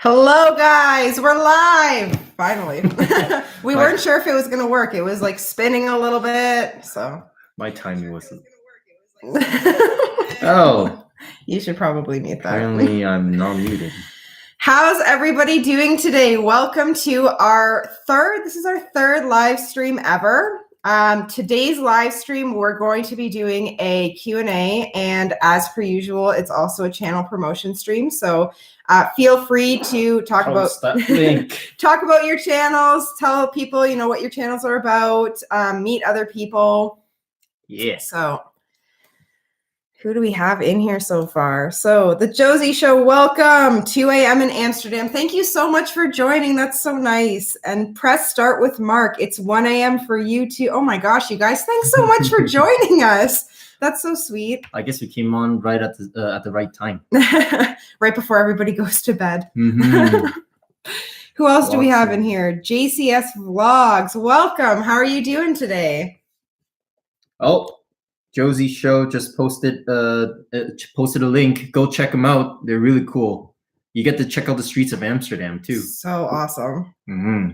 Hello, guys. We're live. Finally. We weren't sure if it was going to work. It was like spinning a little bit. So my timing wasn't. Oh. You should probably mute that. Apparently, I'm not muted. How's everybody doing today? Welcome to our third live stream ever. Today's live stream, we're going to be doing a Q&A, and as per usual, it's also a channel promotion stream. So feel free to talk about your channels, tell people, what your channels are about, meet other people. Yeah. So who do we have in here so far? So the Josie Show, welcome. 2 a.m. in Amsterdam. Thank you so much for joining. That's so nice. And press start with Mark. It's 1 a.m. for you too. Oh my gosh, you guys, thanks so much for joining us. That's so sweet. I guess we came on right at the right time. Right before everybody goes to bed. Mm-hmm. Who else do we have in here? JCS Vlogs. Welcome. How are you doing today? Oh, Josie Show just posted a link. Go check them out. They're really cool. You get to check out the streets of Amsterdam too. So awesome. Mm-hmm.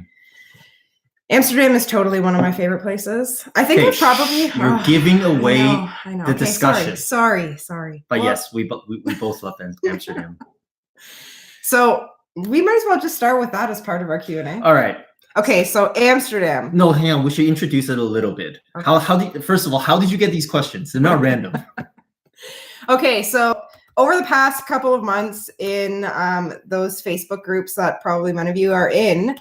Amsterdam is totally one of my favorite places. I think you're giving away I know. The discussion. Sorry. But yes, we both love Amsterdam. So we might as well just start with that as part of our Q&A. All right. Okay, so Amsterdam. No, hang on. We should introduce it a little bit. Okay. First of all, how did you get these questions? They're not random. Okay, so over the past couple of months in those Facebook groups that probably many of you are in,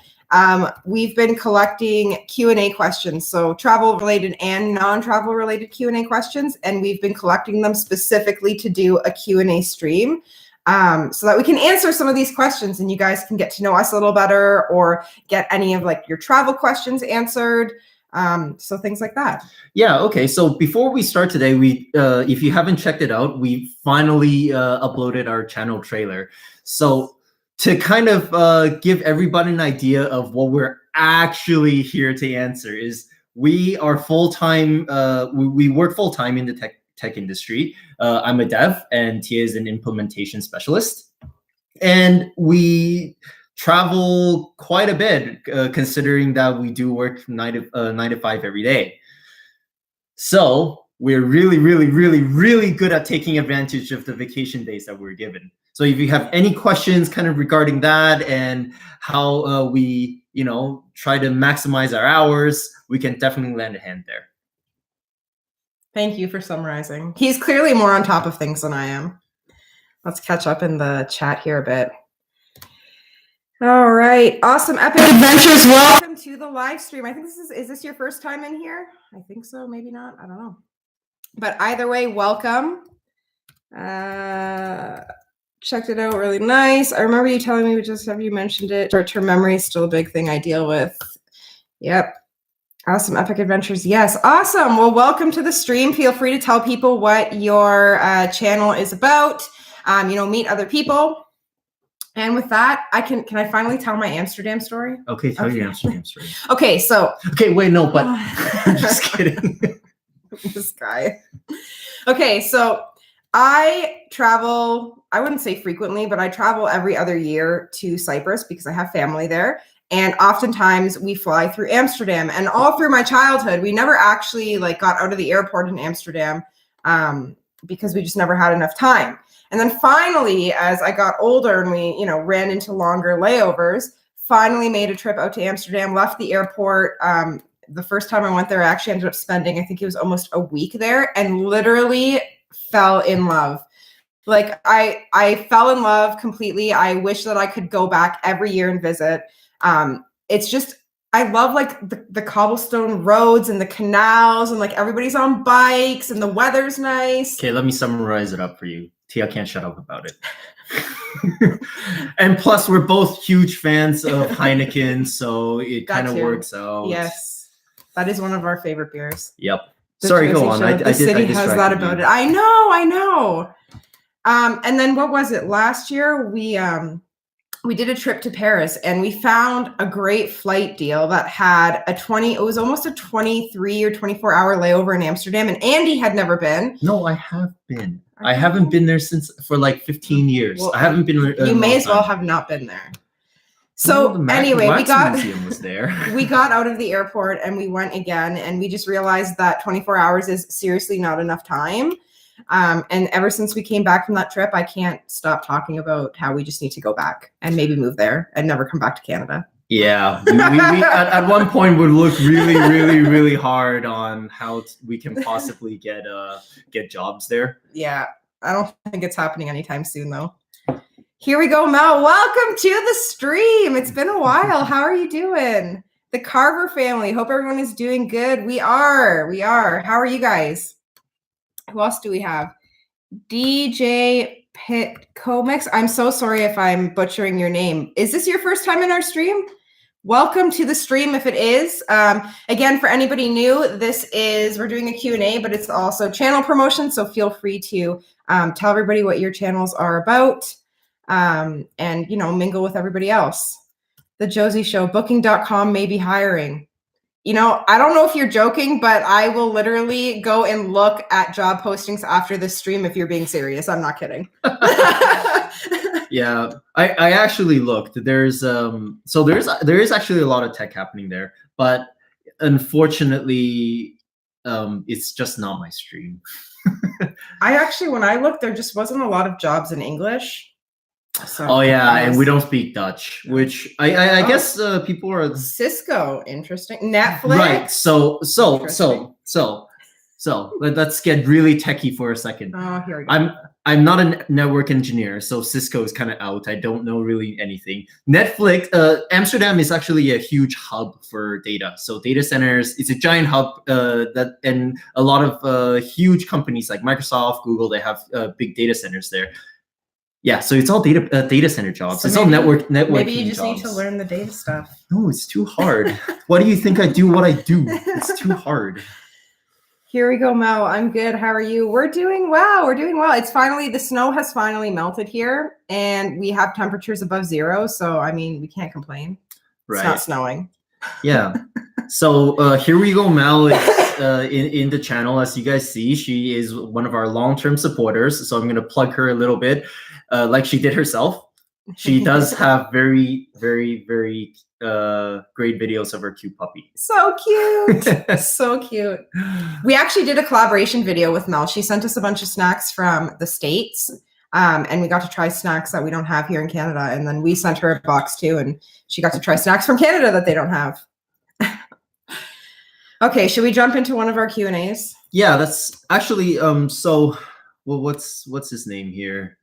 we've been collecting Q&A questions, so travel-related and non-travel related Q&A questions, and we've been collecting them specifically to do a Q&A stream. So that we can answer some of these questions and you guys can get to know us a little better or get any of your travel questions answered. So things like that. Yeah. Okay. So before we start today, if you haven't checked it out, we finally uploaded our channel trailer. So to kind of give everybody an idea of what we're actually here to answer is we are full-time. We work full-time in the tech industry. I'm a dev and Tia is an implementation specialist. And we travel quite a bit, considering that we do work 9 to 5 every day. So we're really, really, really, really good at taking advantage of the vacation days that we're given. So if you have any questions kind of regarding that and how we, try to maximize our hours, we can definitely lend a hand there. Thank you for summarizing. He's clearly more on top of things than I am. Let's catch up in the chat here a bit. All right. Awesome Epic Adventures. Welcome to the live stream. I think is this your first time in here? I think so. Maybe not. I don't know. But either way, welcome. Checked it out. Really nice. I remember you telling me, just have you mentioned it. Short-term memory is still a big thing I deal with. Yep. Awesome Epic Adventures. Yes. Awesome. Well, welcome to the stream. Feel free to tell people what your channel is about. Meet other people. And with that, can I finally tell my Amsterdam story? Okay, tell your Amsterdam story. Okay, so. Okay, wait, no, but I'm just kidding. This guy. Okay, so I travel, I wouldn't say frequently, but I travel every other year to Cyprus because I have family there. And oftentimes we fly through Amsterdam, and all through my childhood, we never actually got out of the airport in Amsterdam because we just never had enough time. And then finally, as I got older and we, ran into longer layovers, finally made a trip out to Amsterdam, left the airport. The first time I went there, I actually ended up spending, I think it was almost a week there, and literally fell in love. I fell in love completely. I wish that I could go back every year and visit. It's just, I love the cobblestone roads and the canals and everybody's on bikes and the weather's nice. Okay, let me summarize it up for you. Tia can't shut up about it. And plus, we're both huge fans of Heineken, so it kind of works out. Yes, that is one of our favorite beers. Yep. Sorry, go on. The city has that about it. I know. And then what was it? Last year, we did a trip to Paris and we found a great flight deal that had it was almost a 23 or 24 hour layover in Amsterdam, and Andy had never been. No, I have been. I haven't been there for like 15 years. Well, I haven't been there. You may as well have not been there. Well, So the anyway, Wax Museum was there. we got out of the airport and we went again, and we just realized that 24 hours is seriously not enough time. And ever since we came back from that trip, I can't stop talking about how we just need to go back and maybe move there and never come back to Canada. Yeah, we at one point would look really hard on how we can possibly get jobs there. Yeah, I don't think it's happening anytime soon though. Here we go, Mel. Welcome to the stream. It's been a while. How are you doing? The Carver family. Hope everyone is doing good. We are. How are you guys? Who else do we have? DJ Pit Comics. I'm so sorry if I'm butchering your name. Is this your first time in our stream? Welcome to the stream if it is. Again, for anybody new, we're doing a Q&A, but it's also channel promotion. So feel free to tell everybody what your channels are about. And mingle with everybody else. The Josie Show, booking.com may be hiring. I don't know if you're joking, but I will literally go and look at job postings after this stream if you're being serious. I'm not kidding. Yeah, I actually looked. There is actually a lot of tech happening there, but unfortunately, it's just not my stream. When I looked, there just wasn't a lot of jobs in English. So and we don't speak Dutch, which I guess people are Cisco. Interesting. Netflix. Right. So let's get really techie for a second. Oh, here we go. I'm not a network engineer, so Cisco is kind of out. I don't know really anything. Netflix, Amsterdam is actually a huge hub for data. So data centers, it's a giant hub and a lot of huge companies like Microsoft, Google, they have big data centers there. Yeah, so it's all data center jobs. So it's all networking. Maybe you just need to learn the data stuff. No, it's too hard. Why do you think I do what I do? It's too hard. Here we go, Mel. I'm good. How are you? We're doing well. The snow has finally melted here, and we have temperatures above zero. So, we can't complain. Right. It's not snowing. Yeah. So here we go, Mel. In the channel, as you guys see, she is one of our long-term supporters. So I'm going to plug her a little bit, like she did herself. She does have very, very, very great videos of her cute puppy. So cute. So cute. We actually did a collaboration video with Mel. She sent us a bunch of snacks from the States. And we got to try snacks that we don't have here in Canada. And then we sent her a box too. And she got to try snacks from Canada that they don't have. Okay, should we jump into one of our Q&As? Yeah, that's actually what's his name here?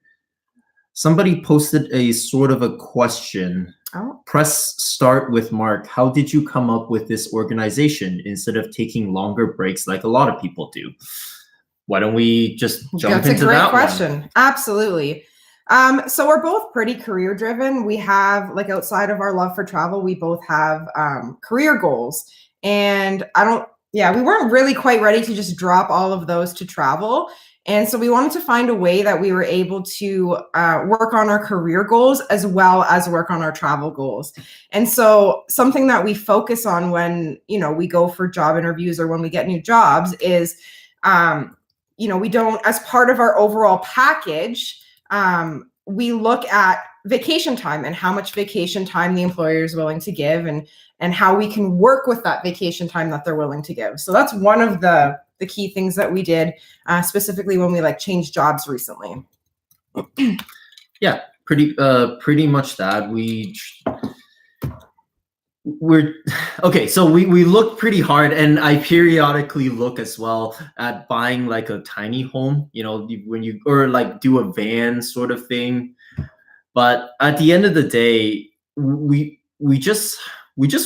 Somebody posted a sort of a question. Oh. Press start with Mark. How did you come up with this organization instead of taking longer breaks like a lot of people do? Why don't we just jump into that one? That's a great question. Absolutely. So we're both pretty career driven. We have, outside of our love for travel, we both have career goals. And we weren't really quite ready to just drop all of those to travel. And so we wanted to find a way that we were able to work on our career goals as well as work on our travel goals. And so something that we focus on when, we go for job interviews or when we get new jobs is, we don't, as part of our overall package, we look at vacation time and how much vacation time the employer is willing to give and how we can work with that vacation time that they're willing to give. So that's one of the key things that we did specifically when we changed jobs recently. Yeah, pretty much that. We're okay. So we look pretty hard, and I periodically look as well at buying a tiny home, when you do a van sort of thing. But at the end of the day, we just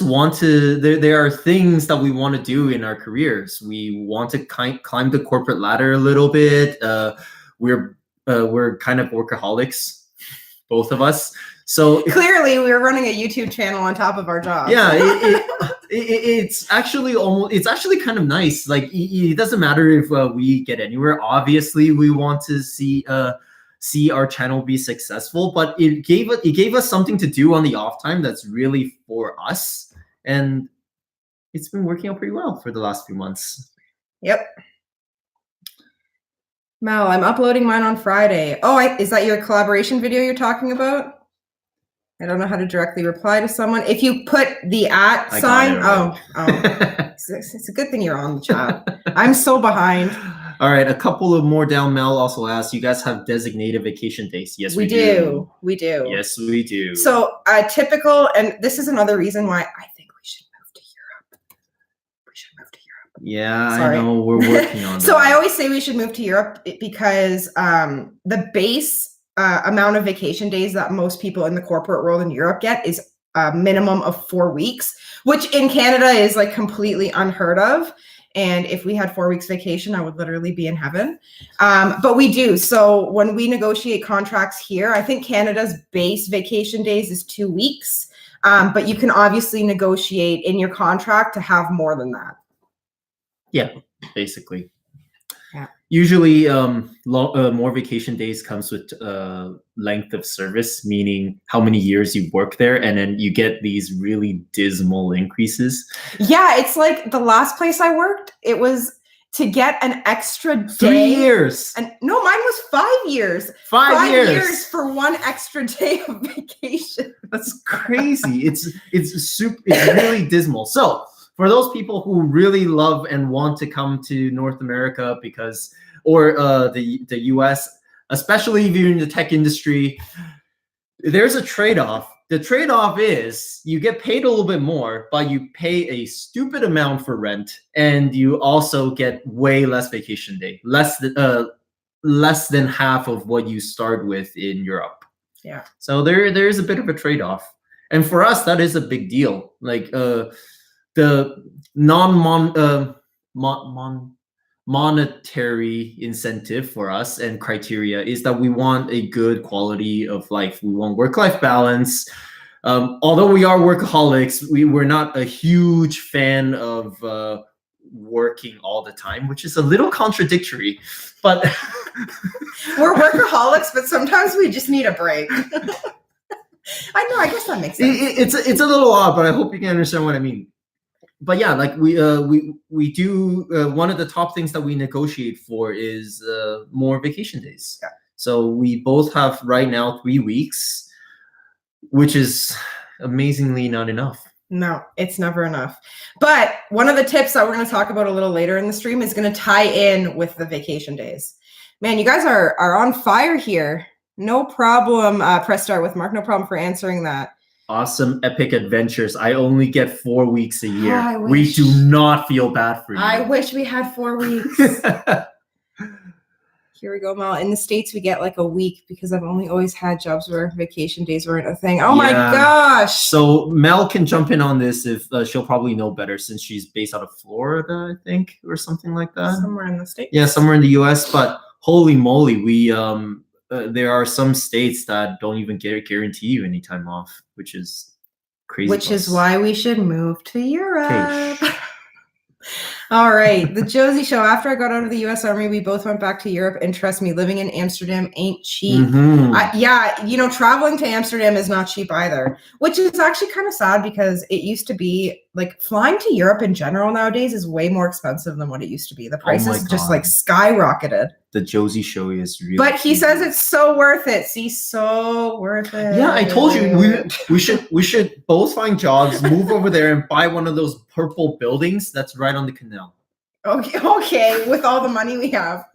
want to. There are things that we want to do in our careers. We want to climb the corporate ladder a little bit. We're kind of workaholics, both of us. So clearly, we're running a YouTube channel on top of our job. Yeah, it's actually kind of nice. It doesn't matter if we get anywhere. Obviously, we want to see our channel be successful, but it gave us something to do on the off time that's really for us, and it's been working out pretty well for the last few months. Yep. Mel, I'm uploading mine on Friday. Oh, is that your collaboration video you're talking about? I don't know how to directly reply to someone. If you put the at I sign, got it. it's a good thing you're on the chat. I'm so behind. All right, a couple of more down. Mel also asked, you guys have designated vacation days? Yes, we do. We do. Yes, we do. So typical, and this is another reason why I think we should move to Europe. We should move to Europe. Yeah, Sorry. I know, we're working on that. So I always say we should move to Europe because the base amount of vacation days that most people in the corporate world in Europe get is a minimum of 4 weeks, which in Canada is like completely unheard of. And if we had 4 weeks vacation, I would literally be in heaven. But we do. So when we negotiate contracts here, I think Canada's base vacation days is 2 weeks. But you can obviously negotiate in your contract to have more than that. Yeah, basically. Yeah. Usually, more vacation days comes with length of service, meaning how many years you work there, and then you get these really dismal increases. Yeah, it's like the last place I worked, it was to get an extra day. 3 years. And no, mine was 5 years. 5 years. 5 years for 1 extra day of vacation. That's crazy. It's really dismal. So for those people who really love and want to come to North America or the US, especially if you're in the tech industry, there's a trade-off. The trade-off is you get paid a little bit more, but you pay a stupid amount for rent, and you also get way less vacation day, less than half of what you start with in Europe. Yeah. So there's a bit of a trade-off, and for us that is a big deal. Like the monetary incentive for us and criteria is that we want a good quality of life. We want work-life balance. Although we are workaholics, we're not a huge fan of working all the time, which is a little contradictory. But we're workaholics, but sometimes we just need a break. I know. I guess that makes sense. It's a little odd, but I hope you can understand what I mean. But yeah, like we do. One of the top things that we negotiate for is more vacation days. Yeah. So we both have right now 3 weeks, which is amazingly not enough. No, it's never enough. But one of the tips that we're going to talk about a little later in the stream is going to tie in with the vacation days. Man, you guys are on fire here. No problem. Press start with Mark. No problem for answering that. Awesome epic adventures. I only get 4 weeks a year. Oh, we do not feel bad for you. I wish we had 4 weeks. Here we go, Mel. In the States, we get like a week because I've only always had jobs where vacation days weren't a thing. Oh my gosh. So Mel can jump in on this if she'll probably know better since she's based out of Florida, I think, or something like that. Somewhere in the States. Yeah, somewhere in the US. But holy moly, there are some states that don't even guarantee you any time off, which is crazy. Which is why we should move to Europe. All right. The Josie Show. After I got out of the U.S. Army, we both went back to Europe. And trust me, living in Amsterdam ain't cheap. Mm-hmm. Traveling to Amsterdam is not cheap either, which is actually kind of sad because it used to be like flying to Europe in general nowadays is way more expensive than what it used to be. The prices just like skyrocketed. The Josie Show is really But he says it's so worth it. See, so worth it. Yeah, I told you we should both find jobs, move over there, and buy one of those purple buildings that's right on the canal. Okay, with all the money we have.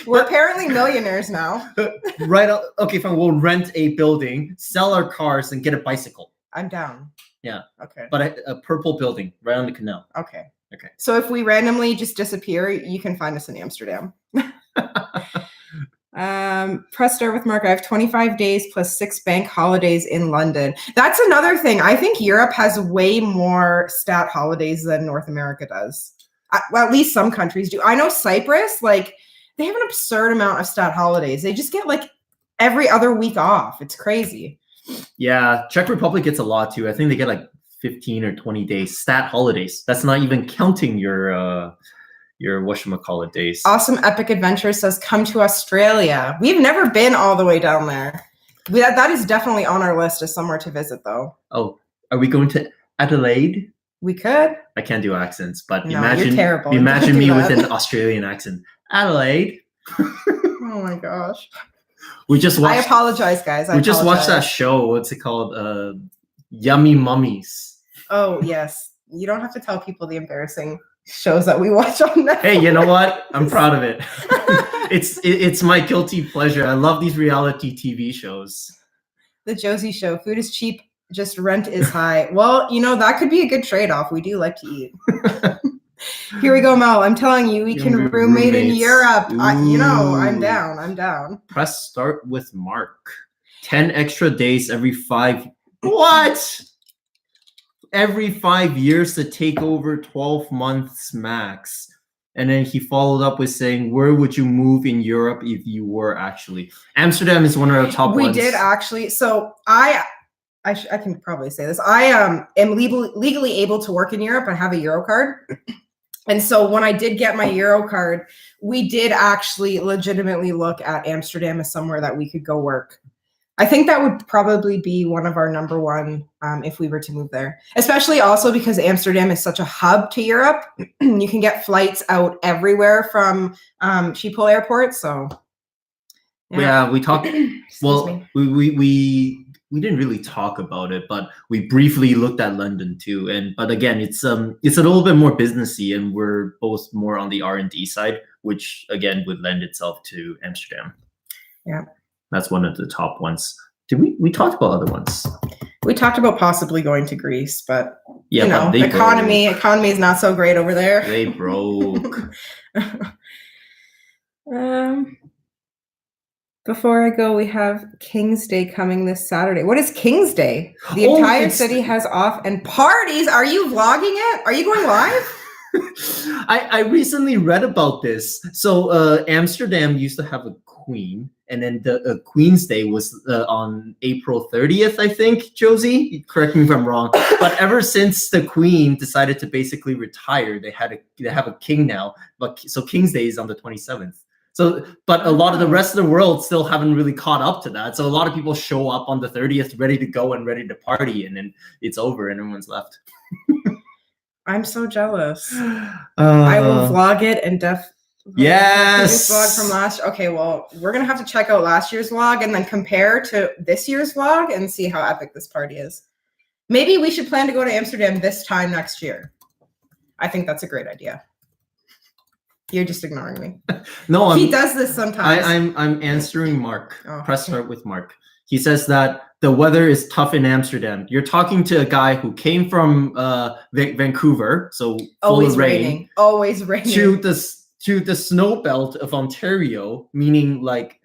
We're apparently millionaires now. Right. Okay, fine. We'll rent a building, sell our cars, and get a bicycle. I'm down. Yeah. Okay. But a purple building right on the canal. Okay. So if we randomly just disappear, you can find us in Amsterdam. Press start with Mark. I have 25 days plus 6 bank holidays in London. That's another thing. I think Europe has way more stat holidays than North America does. Well, at least some countries do. I know Cyprus, like they have an absurd amount of stat holidays. They just get like every other week off. It's crazy. Yeah, Czech Republic gets a lot too. I think they get like 15 or 20 days stat holidays. That's not even counting your whatchamacallit days. Awesome Epic Adventure says, come to Australia. We've never been all the way down there. That is definitely on our list as somewhere to visit, though. Oh, are we going to Adelaide? We could. I can't do accents, but no, you're terrible. Imagine me with an Australian accent. Adelaide. Oh my gosh. We just watched. I apologize, guys. We just watched that show. What's it called? Yummy Mummies. Oh yes. You don't have to tell people the embarrassing shows that we watch on Netflix. Hey, you know what? I'm proud of it. It's my guilty pleasure. I love these reality TV shows. The Josie Show. Food is cheap, just rent is high. Well, that could be a good trade-off. We do like to eat. Here we go, Mel. I'm telling you, we can roommate in Europe. I'm down. I'm down. Press start with Mark. 10 extra days every 5. What? Every 5 years to take over 12 months max. And then he followed up with saying, where would you move in Europe if you were actually? Amsterdam is one of our top ones. We did actually. So I can probably say this. I am legally able to work in Europe. I have a Euro card. And so when I did get my Euro card, we did actually legitimately look at Amsterdam as somewhere that we could go work. I think that would probably be one of our number one if we were to move there, especially also because Amsterdam is such a hub to Europe. You can get flights out everywhere from Schiphol Airport. So yeah, we talked. Well, we didn't really talk about it, but we briefly looked at London too. But again, it's a little bit more businessy, and we're both more on the R&D side, which again would lend itself to Amsterdam. Yeah. That's one of the top ones. Did we talked about other ones? We talked about possibly going to Greece, but yeah, but economy is not so great over there. They broke. Before I go, we have King's Day coming this Saturday. What is King's Day? The entire city has off and parties. Are you vlogging it? Are you going live? I recently read about this. So Amsterdam used to have a queen, and then the Queen's Day was on April 30th, I think. Josie, correct me if I'm wrong. But ever since the Queen decided to basically retire, they have a king now. So King's Day is on the 27th. So, but a lot of the rest of the world still haven't really caught up to that. So a lot of people show up on the 30th ready to go and ready to party, and then it's over and everyone's left. I'm so jealous. I will vlog it and yes. Vlog from last. Okay, well, we're gonna have to check out last year's vlog and then compare to this year's vlog and see how epic this party is. Maybe we should plan to go to Amsterdam this time next year. I think that's a great idea. You're just ignoring me. No, he does this sometimes. I'm answering Mark. Oh, press start with Mark. He says that the weather is tough in Amsterdam. You're talking to a guy who came from Vancouver, so always full of rain, raining, always raining, to the snow belt of Ontario, meaning like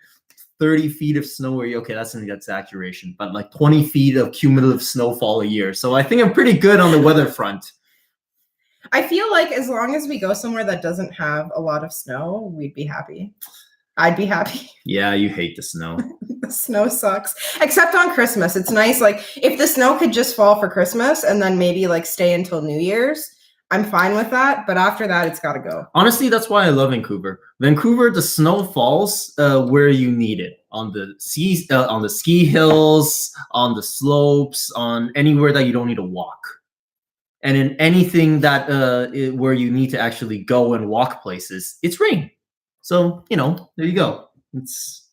30 feet of snow. Okay, that's an exaggeration, but like 20 feet of cumulative snowfall a year. So I think I'm pretty good on the weather front. I feel like as long as we go somewhere that doesn't have a lot of snow, we'd be happy. I'd be happy. Yeah, you hate the snow. The snow sucks. Except on Christmas. It's nice. Like if the snow could just fall for Christmas and then maybe like stay until New Year's, I'm fine with that. But after that, it's got to go. Honestly, that's why I love Vancouver. Vancouver, the snow falls where you need it. On the ski hills, on the slopes, on anywhere that you don't need to walk. And in anything that where you need to actually go and walk places, it's rain. So, there you go. It's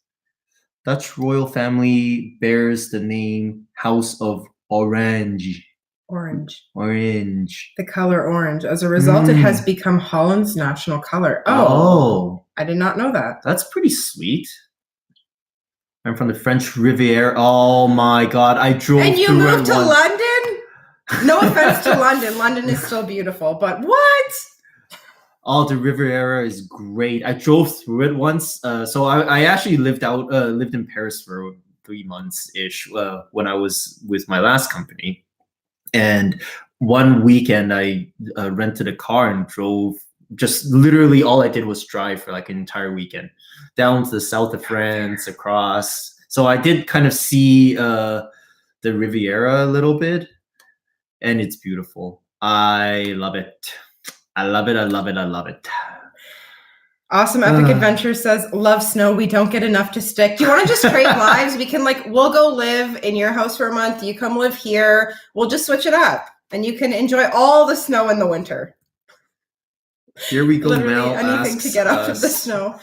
Dutch royal family bears the name House of Orange. Orange. The color orange. As a result, it has become Holland's national color. Oh. I did not know that. That's pretty sweet. I'm from the French Riviera. Oh my God. I drove and you moved to London? No offense to London. London is still beautiful, but what? Oh, the Riviera is great. I drove through it once. So I actually lived in Paris for 3 months-ish when I was with my last company. And one weekend I rented a car and drove. Just literally all I did was drive for like an entire weekend down to the south of France, across. So I did kind of see the Riviera a little bit. And it's beautiful. I love it. I love it. I love it. I love it. Awesome Epic Adventure says, love snow. We don't get enough to stick. Do you want to just trade lives? We can we'll go live in your house for a month. You come live here. We'll just switch it up. And you can enjoy all the snow in the winter. Here we go. Literally anything to get out of the snow.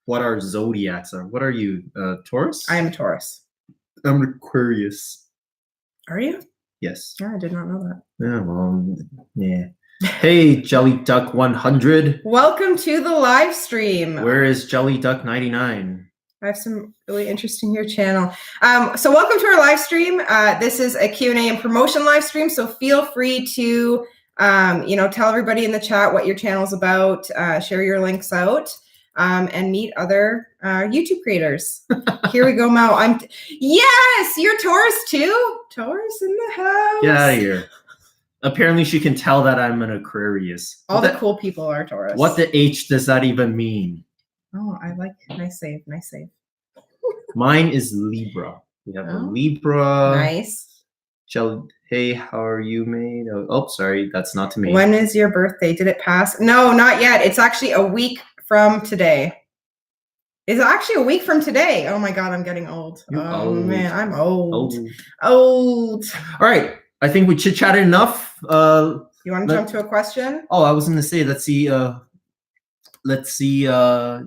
what our zodiacs are. What are you, Taurus? I am a Taurus. I'm an Aquarius. Are you? Yes. Yeah, I did not know that. Yeah, well, yeah. Hey, Jelly Duck 100. Welcome to the live stream. Where is Jelly Duck 99? I have some really interesting here channel. So welcome to our live stream. This is a Q&A and promotion live stream. So feel free to, tell everybody in the chat what your channel is about, share your links out, and meet other YouTube creators. Here we go, Mao. Yes, you're Taurus too. Taurus in the house. Get out of here. Apparently she can tell that I'm an Aquarius. All the cool people are Taurus. What the H does that even mean? Oh, I like, nice save. Mine is Libra. We have a Libra. Nice. Hey, how are you, mate? Oh, sorry, that's not to me. When is your birthday? Did it pass? No, not yet. It's actually a week from today. It's actually a week from today. Oh my God, I'm getting old. Old. Man, I'm old. Old. All right, I think we chit-chatted enough. You want to jump to a question? Oh, I was going to say, let's see, let's see a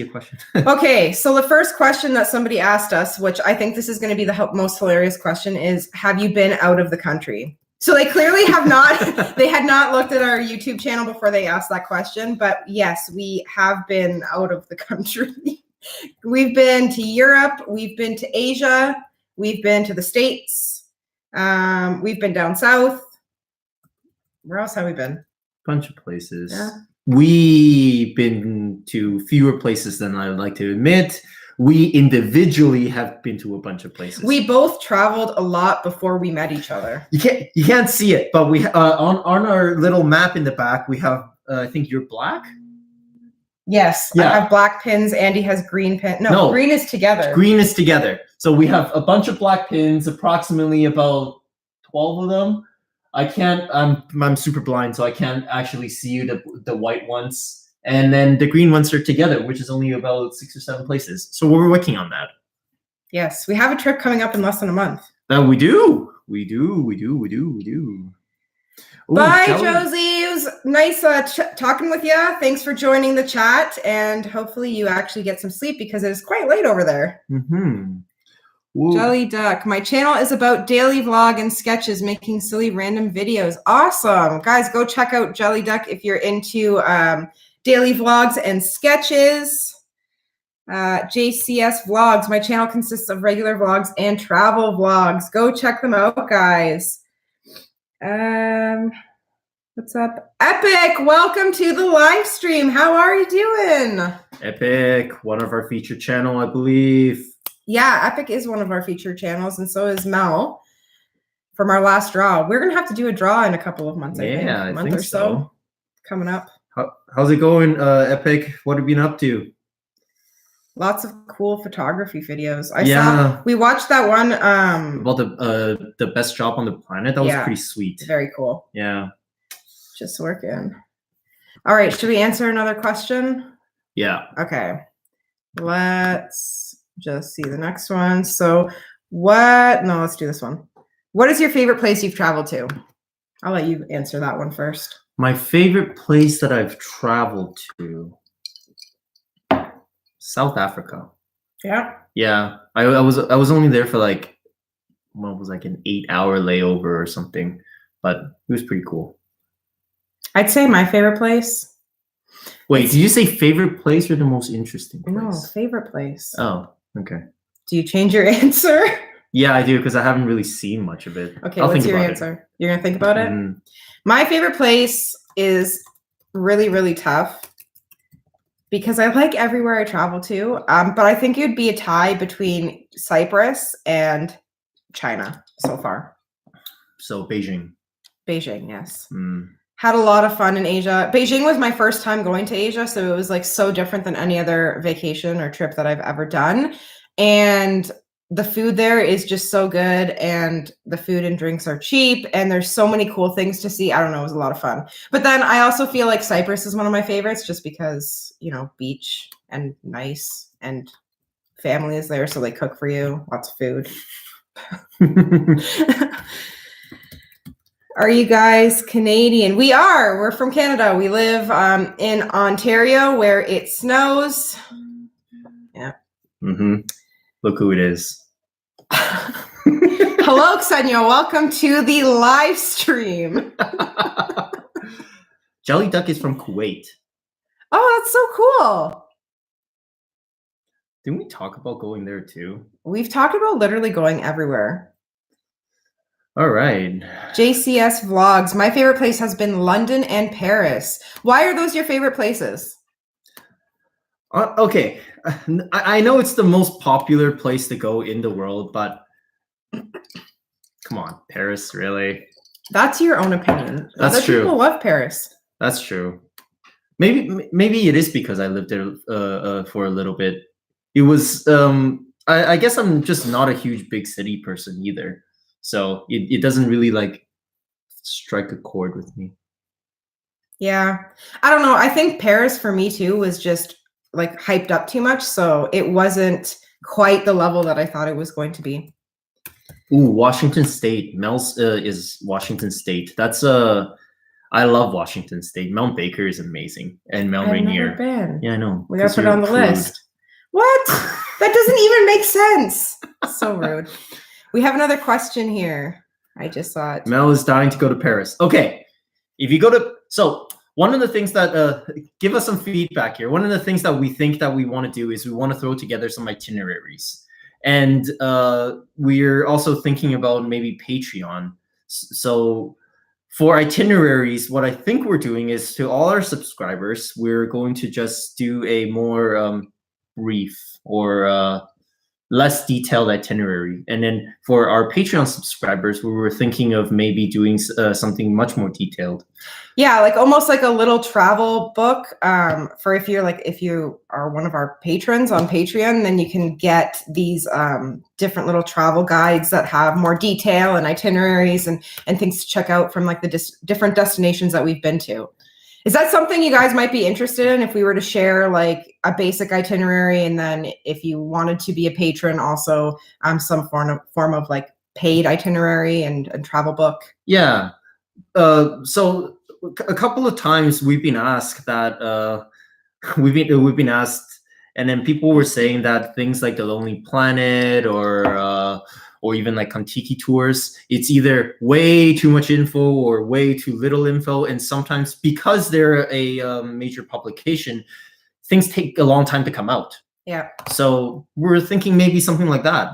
question. Okay, so the first question that somebody asked us, which I think this is going to be the most hilarious question, is have you been out of the country? So they clearly have not, they had not looked at our YouTube channel before they asked that question, but yes, we have been out of the country. We've been to Europe, we've been to Asia, we've been to the States, we've been down south. Where else have we been? Bunch of places. Yeah. We've been to fewer places than I would like to admit. We individually have been to a bunch of places. We both traveled a lot before we met each other. You can't see it, but we on our little map in the back we have. I think you're black. Yes, yeah. I have black pins. Andy has green pin. No, green is together. Green is together. So we have a bunch of black pins, approximately about 12 of them. I'm super blind, so I can't actually see the white ones. And then the green ones are together, which is only about 6 or 7 places. So we're working on that. Yes, we have a trip coming up in less than a month. We do. Ooh, bye, Josie. It was nice talking with you. Thanks for joining the chat. And hopefully you actually get some sleep because it is quite late over there. Mm-hmm. Jelly Duck. My channel is about daily vlog and sketches, making silly random videos. Awesome. Guys, go check out Jelly Duck if you're into daily vlogs and sketches. JCS Vlogs. My channel consists of regular vlogs and travel vlogs. Go check them out, guys. What's up? Epic, welcome to the live stream. How are you doing? Epic, one of our featured channel, I believe. Yeah, Epic is one of our featured channels, and so is Mel from our last draw. We're gonna have to do a draw in a couple of months, I think. A month or so coming up. How's it going, Epic? What have you been up to? Lots of cool photography videos. We watched that one about the best job on the planet. That was pretty sweet. Very cool. Yeah. Just working. All right, should we answer another question? Yeah. Okay. Let's just see the next one. So let's do this one. What is your favorite place you've traveled to? I'll let you answer that one first. My favorite place that I've traveled to, South Africa. Yeah. Yeah. I was only there for an 8-hour layover or something, but it was pretty cool. I'd say my favorite place. Wait, did you say favorite place or the most interesting place? No, favorite place. Oh, okay. Do you change your answer? Yeah, I do, because I haven't really seen much of it. Okay, what's your answer? You're going to think about it? My favorite place is really, really tough because I like everywhere I travel to. But I think it would be a tie between Cyprus and China so far. So Beijing. Beijing, yes. Had a lot of fun in Asia. Beijing was my first time going to Asia, so it was so different than any other vacation or trip that I've ever done. And the food there is just so good, and the food and drinks are cheap, and there's so many cool things to see. I don't know, it was a lot of fun. But then I also feel like Cyprus is one of my favorites just because, beach and nice, and family is there, so they cook for you, lots of food. Are you guys Canadian? We are. We're from Canada. We live in Ontario where it snows. Yeah. Mm-hmm. Look who it is. Hello, Xenia. Welcome to the live stream. Jelly Duck is from Kuwait. Oh, that's so cool. Didn't we talk about going there too? We've talked about literally going everywhere. All right. JCS vlogs. My favorite place has been London and Paris. Why are those your favorite places? Okay. I know it's the most popular place to go in the world, but come on, Paris, really? That's your own opinion. That's Other true. people love Paris. That's true. Maybe it is because I lived there for a little bit. It was I guess I'm just not a huge big city person either. So it doesn't really like strike a chord with me. Yeah. I don't know. I think Paris for me too was just like hyped up too much. So it wasn't quite the level that I thought it was going to be. Ooh, Washington State. Mel's is Washington State. That's I love Washington State. Mount Baker is amazing. And Mount Rainier. Never been. Yeah, I know. We gotta put it on the list. What? That doesn't even make sense. So rude. We have another question here. I just saw it. Mel is dying to go to Paris. Okay. If you go to, so one of the things that, give us some feedback here. One of the things that we think that we want to do is we want to throw together some itineraries. And we're also thinking about maybe Patreon. So for itineraries, what I think we're doing is to all our subscribers, we're going to just do a more brief or less detailed itinerary. And then for our Patreon subscribers, we were thinking of maybe doing something much more detailed. Yeah, like almost like a little travel book for if you are one of our patrons on Patreon, then you can get these different little travel guides that have more detail and itineraries and things to check out from like the different destinations that we've been to. Is that something you guys might be interested in if we were to share like a basic itinerary, and then if you wanted to be a patron, also some form of like paid itinerary and travel book? Yeah. So a couple of times we've been asked that we've been asked, and then people were saying that things like the Lonely Planet or even like Kontiki tours, it's either way too much info or way too little info. And sometimes because they're a major publication, things take a long time to come out. Yeah. So we're thinking maybe something like that.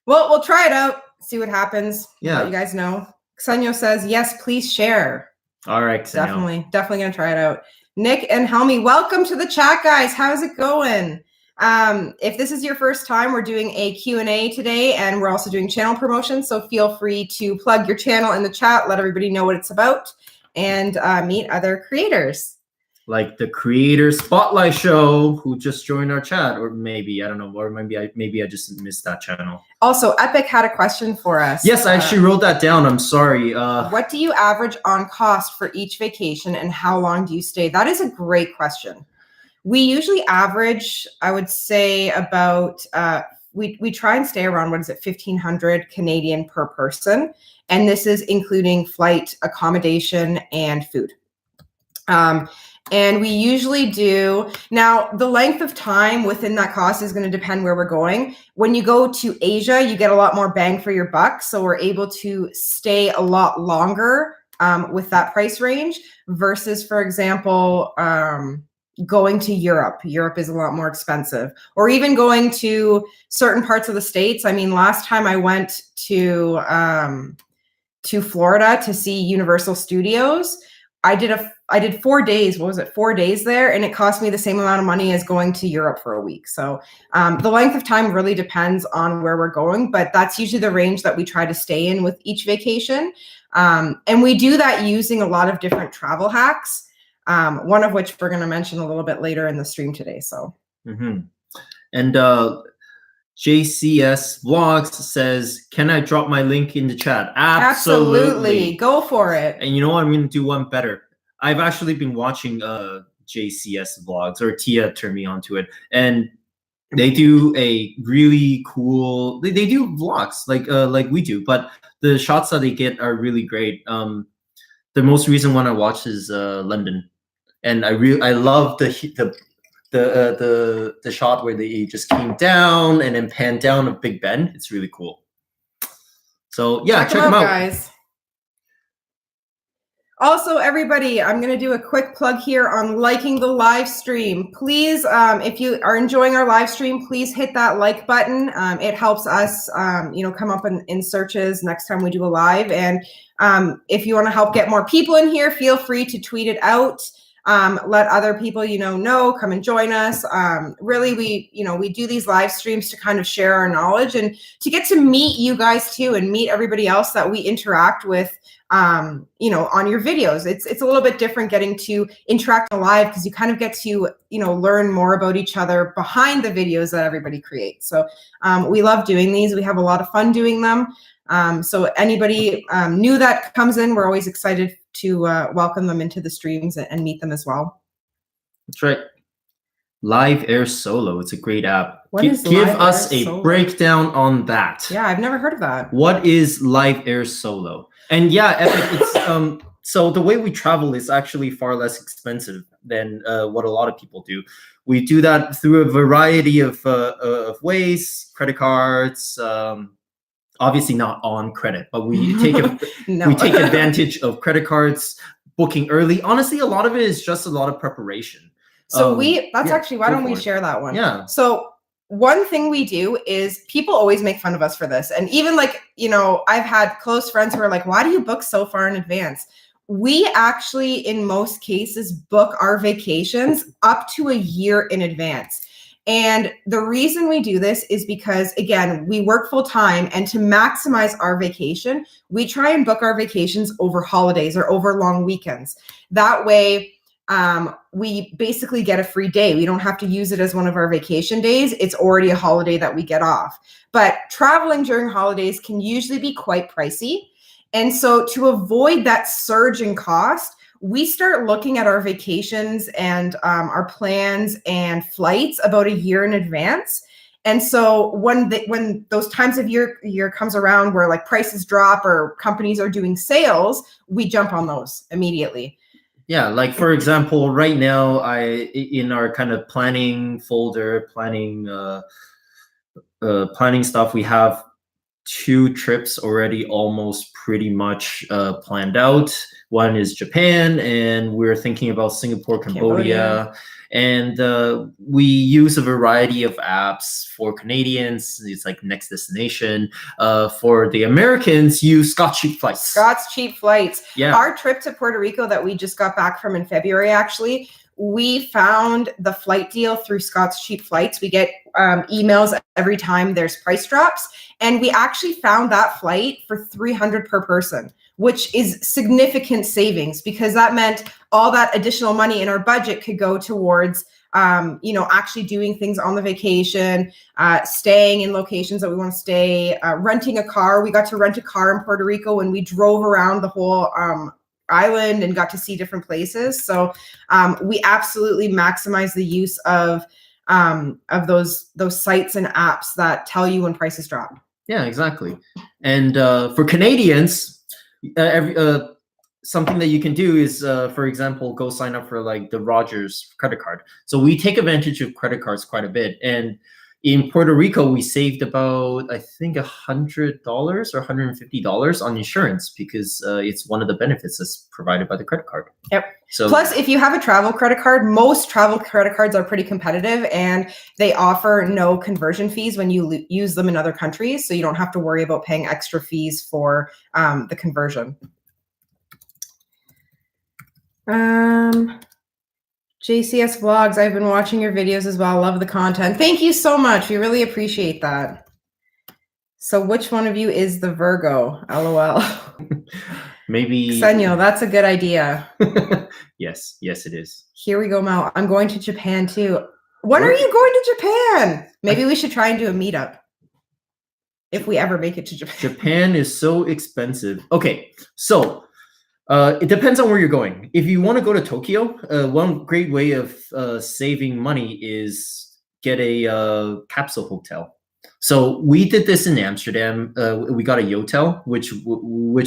Well, we'll try it out, see what happens. Yeah. Let you guys know. Xenyo says, yes, please share. All right, Xenyo. Definitely gonna try it out. Nick and Helmi, welcome to the chat, guys. How's it going? If this is your first time, we're doing a Q&A today, and we're also doing channel promotion. So feel free to plug your channel in the chat, let everybody know what it's about, and meet other creators. Like the Creator Spotlight Show, who just joined our chat, or maybe, I don't know, or maybe I just missed that channel. Also, Epic had a question for us. Yes, I actually wrote that down. I'm sorry. What do you average on cost for each vacation, and how long do you stay? That is a great question. We usually average, I would say, about we try and stay around, what is it, 1,500 Canadian per person, and this is including flight, accommodation, and food. And we usually do, now the length of time within that cost is going to depend where we're going. When you go to Asia, you get a lot more bang for your buck. So we're able to stay a lot longer with that price range versus, for example, going to Europe. Europe is a lot more expensive. Or even going to certain parts of the States. I mean, last time I went to Florida to see Universal Studios, I did 4 days. What was it? 4 days there. And it cost me the same amount of money as going to Europe for a week. So the length of time really depends on where we're going, but that's usually the range that we try to stay in with each vacation. And we do that using a lot of different travel hacks, one of which we're going to mention a little bit later in the stream today. So. Mm-hmm. And JCS Vlogs says, can I drop my link in the chat? Absolutely. Go for it. And you know what? I'm going to do one better. I've actually been watching JCS Vlogs, or Tia turned me onto it. And They do a really cool. They do vlogs like we do, but the shots that they get are really great. The most recent one I watched is London, and I love the shot where they just came down and then panned down of Big Ben. It's really cool. So yeah, check them out, guys. Also, everybody, I'm going to do a quick plug here on liking the live stream. Please, if you are enjoying our live stream, please hit that like button. It helps us, come up in searches next time we do a live. And if you want to help get more people in here, feel free to tweet it out. Let other people know, come and join us. Really, we do these live streams to kind of share our knowledge and to get to meet you guys too, and meet everybody else that we interact with on your videos. It's a little bit different getting to interact live, because you kind of get to learn more about each other behind the videos that everybody creates. So we love doing these. We have a lot of fun doing them. So anybody new that comes in, we're always excited to welcome them into the streams and meet them as well. That's right. Live Air Solo. It's a great app. Give us a breakdown on that. Yeah, I've never heard of that. What is Live Air Solo? And yeah, Epic, it's so the way we travel is actually far less expensive than what a lot of people do. We do that through a variety of ways, credit cards, obviously not on credit, but we take we take advantage of credit cards, booking early. Honestly, a lot of it is just a lot of preparation. So actually, why don't we share that one? Yeah. So one thing we do is, people always make fun of us for this. And even I've had close friends who are like, why do you book so far in advance? We actually, in most cases, book our vacations up to a year in advance. And the reason we do this is because, again, we work full time, and to maximize our vacation, we try and book our vacations over holidays or over long weekends. That way, we basically get a free day. We don't have to use it as one of our vacation days. It's already a holiday that we get off. But traveling during holidays can usually be quite pricey. And so to avoid that surge in cost, we start looking at our vacations and our plans and flights about a year in advance. And so when those times of year comes around where like prices drop or companies are doing sales, we jump on those immediately. Yeah, like for example, right now, in our kind of planning folder, planning stuff, we have 2 trips already almost pretty much planned out. One is Japan, and we're thinking about Singapore, Cambodia. And we use a variety of apps. For Canadians, it's like Next Destination. For the Americans, use Scott's Cheap Flights. Scott's Cheap Flights. Yeah. Our trip to Puerto Rico that we just got back from in February, actually, we found the flight deal through Scott's Cheap Flights. We get emails every time there's price drops. And we actually found that flight for $300 per person, which is significant savings, because that meant all that additional money in our budget could go towards, actually doing things on the vacation, staying in locations that we want to stay, renting a car. We got to rent a car in Puerto Rico when we drove around the whole island and got to see different places. So we absolutely maximize the use of those sites and apps that tell you when prices drop. Yeah, exactly. And for Canadians, something that you can do is, for example, go sign up for like the Rogers credit card. So we take advantage of credit cards quite a bit. And in Puerto Rico, we saved about, I think, $100 or $150 on insurance, because it's one of the benefits that's provided by the credit card. Yep. So, plus, if you have a travel credit card, most travel credit cards are pretty competitive, and they offer no conversion fees when you use them in other countries. So you don't have to worry about paying extra fees for the conversion. JCS Vlogs, I've been watching your videos as well. Love the content. Thank you so much. We really appreciate that. So which one of you is the Virgo? LOL. Maybe. Senyo, that's a good idea. Yes, it is. Here we go, Mel. I'm going to Japan too. When are you going to Japan? Maybe we should try and do a meetup. If we ever make it to Japan. Japan is so expensive. Okay, so it depends on where you're going. If you want to go to Tokyo, one great way of saving money is get a capsule hotel. So we did this in Amsterdam. We got a Yotel, which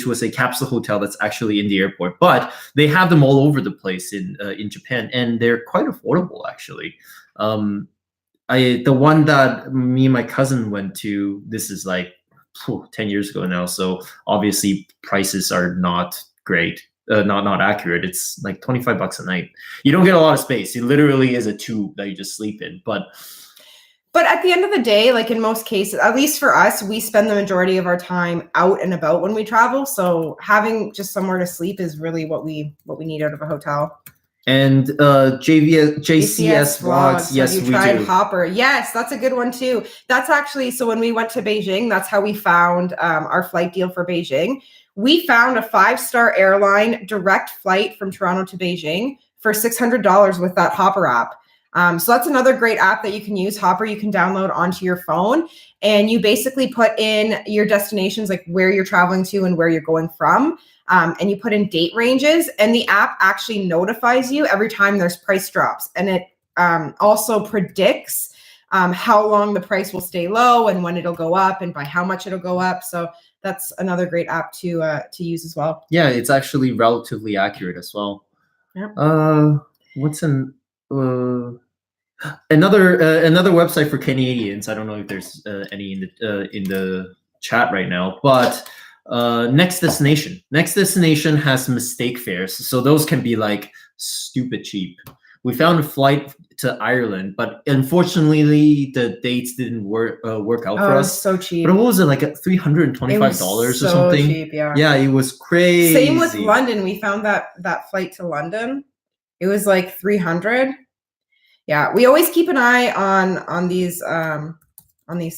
was a capsule hotel that's actually in the airport. But they have them all over the place in Japan, and they're quite affordable actually. The one that me and my cousin went to, this is like 10 years ago now. So obviously prices are not great, not accurate. It's like $25 a night. You don't get a lot of space. It literally is a tube that you just sleep in. But at the end of the day, like in most cases, at least for us, we spend the majority of our time out and about when we travel. So having just somewhere to sleep is really what we need out of a hotel. And JCS vlogs, yes, you tried Hopper. Yes, that's a good one too. That's actually, so when we went to Beijing, that's how we found our flight deal for Beijing. We found a 5-star airline direct flight from Toronto to Beijing for $600 with that Hopper app. So that's another great app that you can use. Hopper, you can download onto your phone, and you basically put in your destinations, like where you're traveling to and where you're going from. And you put in date ranges, and the app actually notifies you every time there's price drops. And it also predicts how long the price will stay low and when it'll go up and by how much it'll go up. So that's another great app to use as well. Yeah, it's actually relatively accurate as well. Yep. What's another website for Canadians? I don't know if there's any in the chat right now, but Next Destination. Next Destination has mistake fares, so those can be like stupid cheap. We found a flight to Ireland, but unfortunately the dates didn't work out for us. So cheap. But what was it, like $325 or something? Cheap, yeah. Yeah, it was crazy. Same with London. We found that flight to London. It was like $300. Yeah, we always keep an eye on these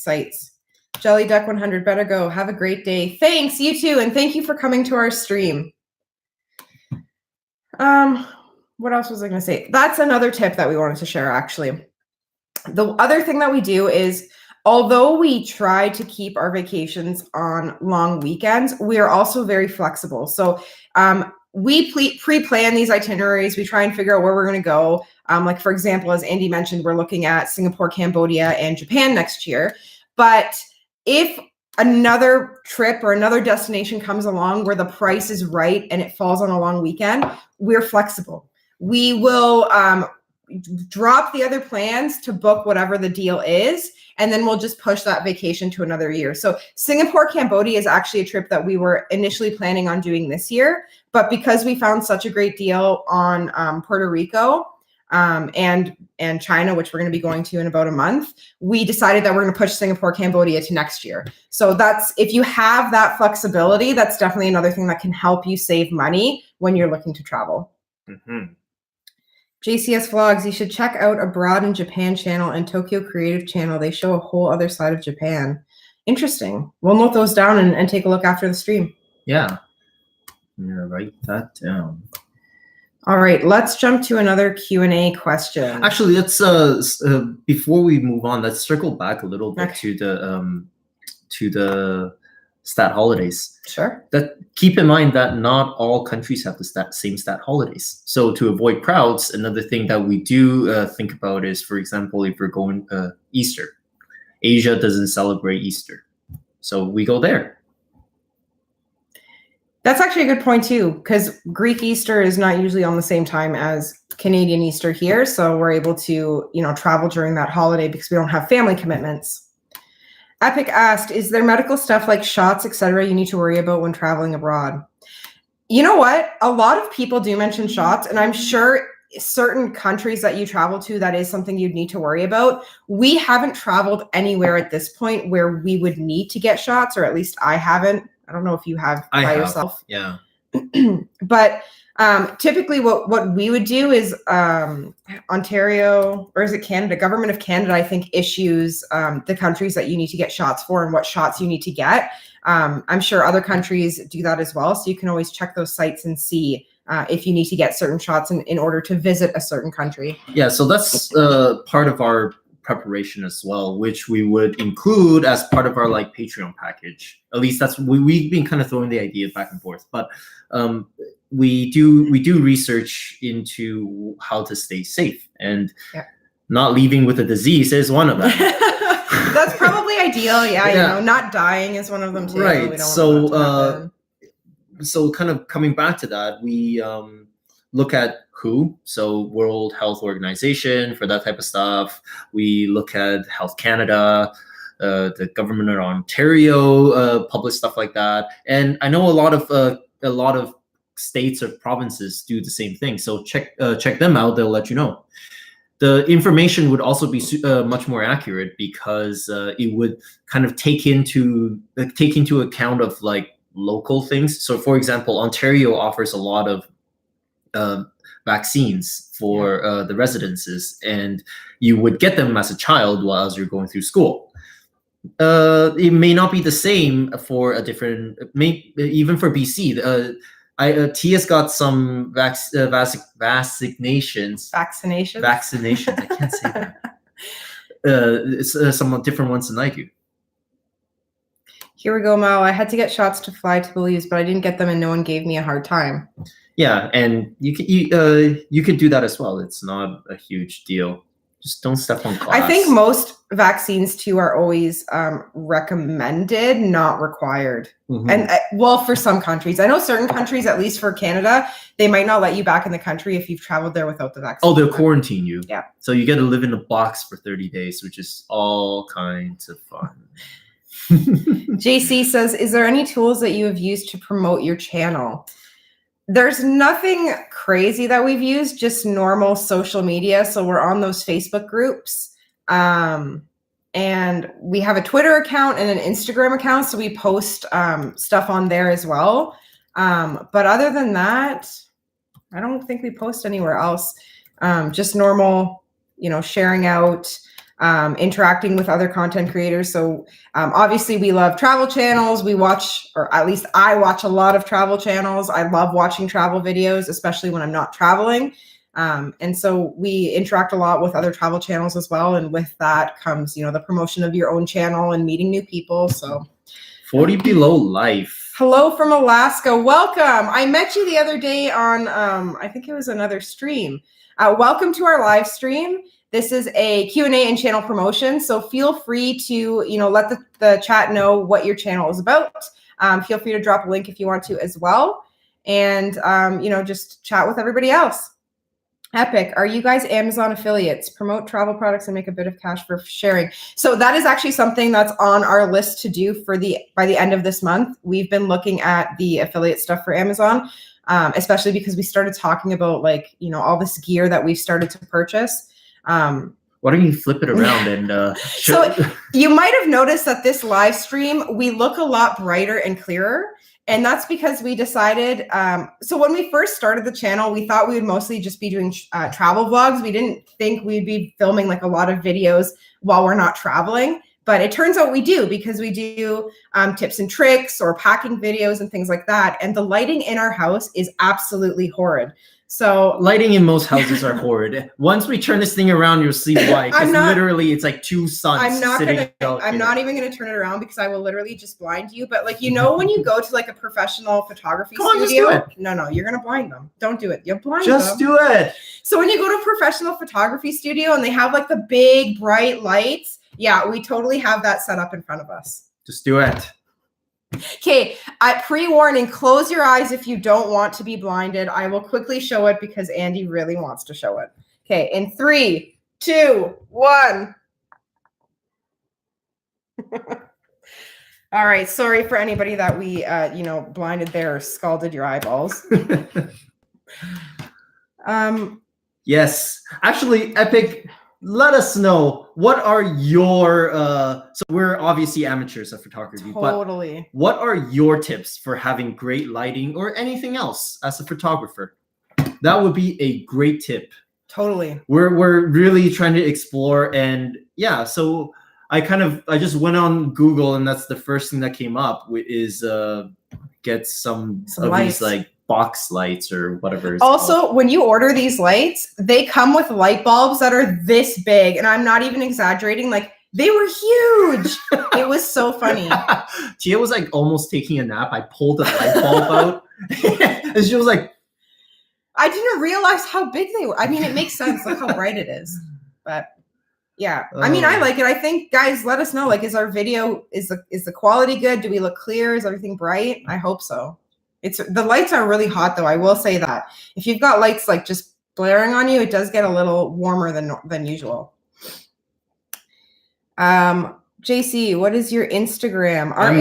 sites. Jelly Duck 100, better go. Have a great day. Thanks, you too, and thank you for coming to our stream. What else was I going to say? That's another tip that we wanted to share, actually. The other thing that we do is, although we try to keep our vacations on long weekends, we are also very flexible. So we pre-plan these itineraries. We try and figure out where we're going to go. Like, for example, as Andy mentioned, we're looking at Singapore, Cambodia, and Japan next year. But if another trip or another destination comes along where the price is right and it falls on a long weekend, we're flexible. We will drop the other plans to book whatever the deal is, and then we'll just push that vacation to another year. So Singapore, Cambodia is actually a trip that we were initially planning on doing this year, but because we found such a great deal on Puerto Rico and China, which we're going to be going to in about a month, we decided that we're going to push Singapore, Cambodia to next year. So that's, if you have that flexibility, that's definitely another thing that can help you save money when you're looking to travel. Mm-hmm. JCS Vlogs, you should check out Abroad in Japan channel and Tokyo Creative channel. They show a whole other side of Japan. Interesting. We'll note those down and take a look after the stream. Yeah. I'm going to write that down. All right, let's jump to another Q&A question. Actually, let's before we move on, let's circle back a little bit to the stat holidays. Sure. That keep in mind that not all countries have the same stat holidays. So to avoid crowds, another thing that we do think about is, for example, if we're going Easter, Asia doesn't celebrate Easter, so we go there. That's actually a good point too, because Greek Easter is not usually on the same time as Canadian Easter here, so we're able to, travel during that holiday because we don't have family commitments. Epic asked, is there medical stuff like shots, etc. you need to worry about when traveling abroad? You know what? A lot of people do mention shots, and I'm sure certain countries that you travel to, that is something you'd need to worry about. We haven't traveled anywhere at this point where we would need to get shots, or at least I haven't. I don't know if you have by yourself. Yeah. But typically what we would do is Ontario, or is it Canada? Government of Canada, I think, issues the countries that you need to get shots for and what shots you need to get. I'm sure other countries do that as well. So you can always check those sites and see if you need to get certain shots in order to visit a certain country. Yeah, so that's part of our preparation as well, which we would include as part of our Patreon package. At least that's we've been kind of throwing the idea back and forth, but we do research into how to stay safe. And not leaving with a disease is one of them. That's probably ideal. Yeah, not dying is one of them too. Right. We don't want that to happen. So kind of coming back to that, we look at WHO, so World Health Organization, for that type of stuff. We look at Health Canada, the government of Ontario, publish stuff like that. And I know a lot of states or provinces do the same thing. So check them out. They'll let you know. The information would also be much more accurate because it would kind of take into account of like local things. So, for example, Ontario offers a lot of vaccines for the residences, and you would get them as a child while you're going through school. It may not be the same for a different, even for BC. Tia's got some vaccinations. Vaccinations. I can't say that. Some different ones than I do. Here we go, Mao. I had to get shots to fly to Belize, but I didn't get them, and no one gave me a hard time. Yeah, and you could do that as well. It's not a huge deal. Just don't step on glass. I think most vaccines too are always recommended, not required. Mm-hmm. And well, for some countries, I know certain countries, at least for Canada, they might not let you back in the country if you've traveled there without the vaccine. Oh, they'll quarantine you. Yeah. So you get to live in a box for 30 days, which is all kinds of fun. JC says, is there any tools that you have used to promote your channel? There's nothing crazy that we've used, just normal social media. So we're on those Facebook groups. And we have a Twitter account and an Instagram account. So we post stuff on there as well. But other than that, I don't think we post anywhere else. Just normal, sharing out, interacting with other content creators. So obviously we love travel channels. We watch, or at least I watch a lot of travel channels. I love watching travel videos, especially when I'm not traveling. And so we interact a lot with other travel channels as well. And with that comes, the promotion of your own channel and meeting new people. So 40 Below Life. Hello from Alaska. Welcome. I met you the other day on, I think it was another stream. Welcome to our live stream. This is a Q&A and channel promotion, so feel free to, let the chat know what your channel is about. Feel free to drop a link if you want to as well, and just chat with everybody else. Epic, are you guys Amazon affiliates? Promote travel products and make a bit of cash for sharing. So that is actually something that's on our list to do by the end of this month. We've been looking at the affiliate stuff for Amazon, especially because we started talking about all this gear that we've started to purchase. Why don't you flip it around and so you might have noticed that this live stream, we look a lot brighter and clearer. And that's because we decided, so when we first started the channel, we thought we would mostly just be doing travel vlogs. We didn't think we'd be filming a lot of videos while we're not traveling. But it turns out we do, because we do tips and tricks or packing videos and things like that. And the lighting in our house is absolutely horrid. So lighting in most houses are horrid. Once we turn this thing around, you'll see why. Because literally, it's like two suns. I'm not even gonna turn it around because I will literally just blind you. But when you go to a professional photography studio, just do it. No, you're gonna blind them. Don't do it. You'll blind them. Just do it. So when you go to a professional photography studio and they have the big bright lights, yeah, we totally have that set up in front of us. Just do it. Okay, pre-warning, close your eyes if you don't want to be blinded. I will quickly show it because Andy really wants to show it. Okay, in 3, 2, 1. All right, sorry for anybody that we, blinded there or scalded your eyeballs. Yes, actually, Epic, let us know, what are your, so we're obviously amateurs of photography, totally. But what are your tips for having great lighting or anything else as a photographer? That would be a great tip. Totally. We're really trying to explore, and yeah, so I just went on Google, and that's the first thing that came up is get some of lights. These box lights or whatever. Also, when you order these lights, they come with light bulbs that are this big, and I'm not even exaggerating. They were huge. It was so funny. Tia was almost taking a nap. I pulled the light bulb out, and she was like, I didn't realize how big they were. I mean, it makes sense. Look how bright it is. But Yeah. I mean, I like it. I think, guys, let us know. Like, is our video, is the quality good? Do we look clear? Is everything bright? I hope so. The lights are really hot though. I will say that. If you've got lights like just blaring on you, it does get a little warmer than usual. JC, what is your Instagram? I'm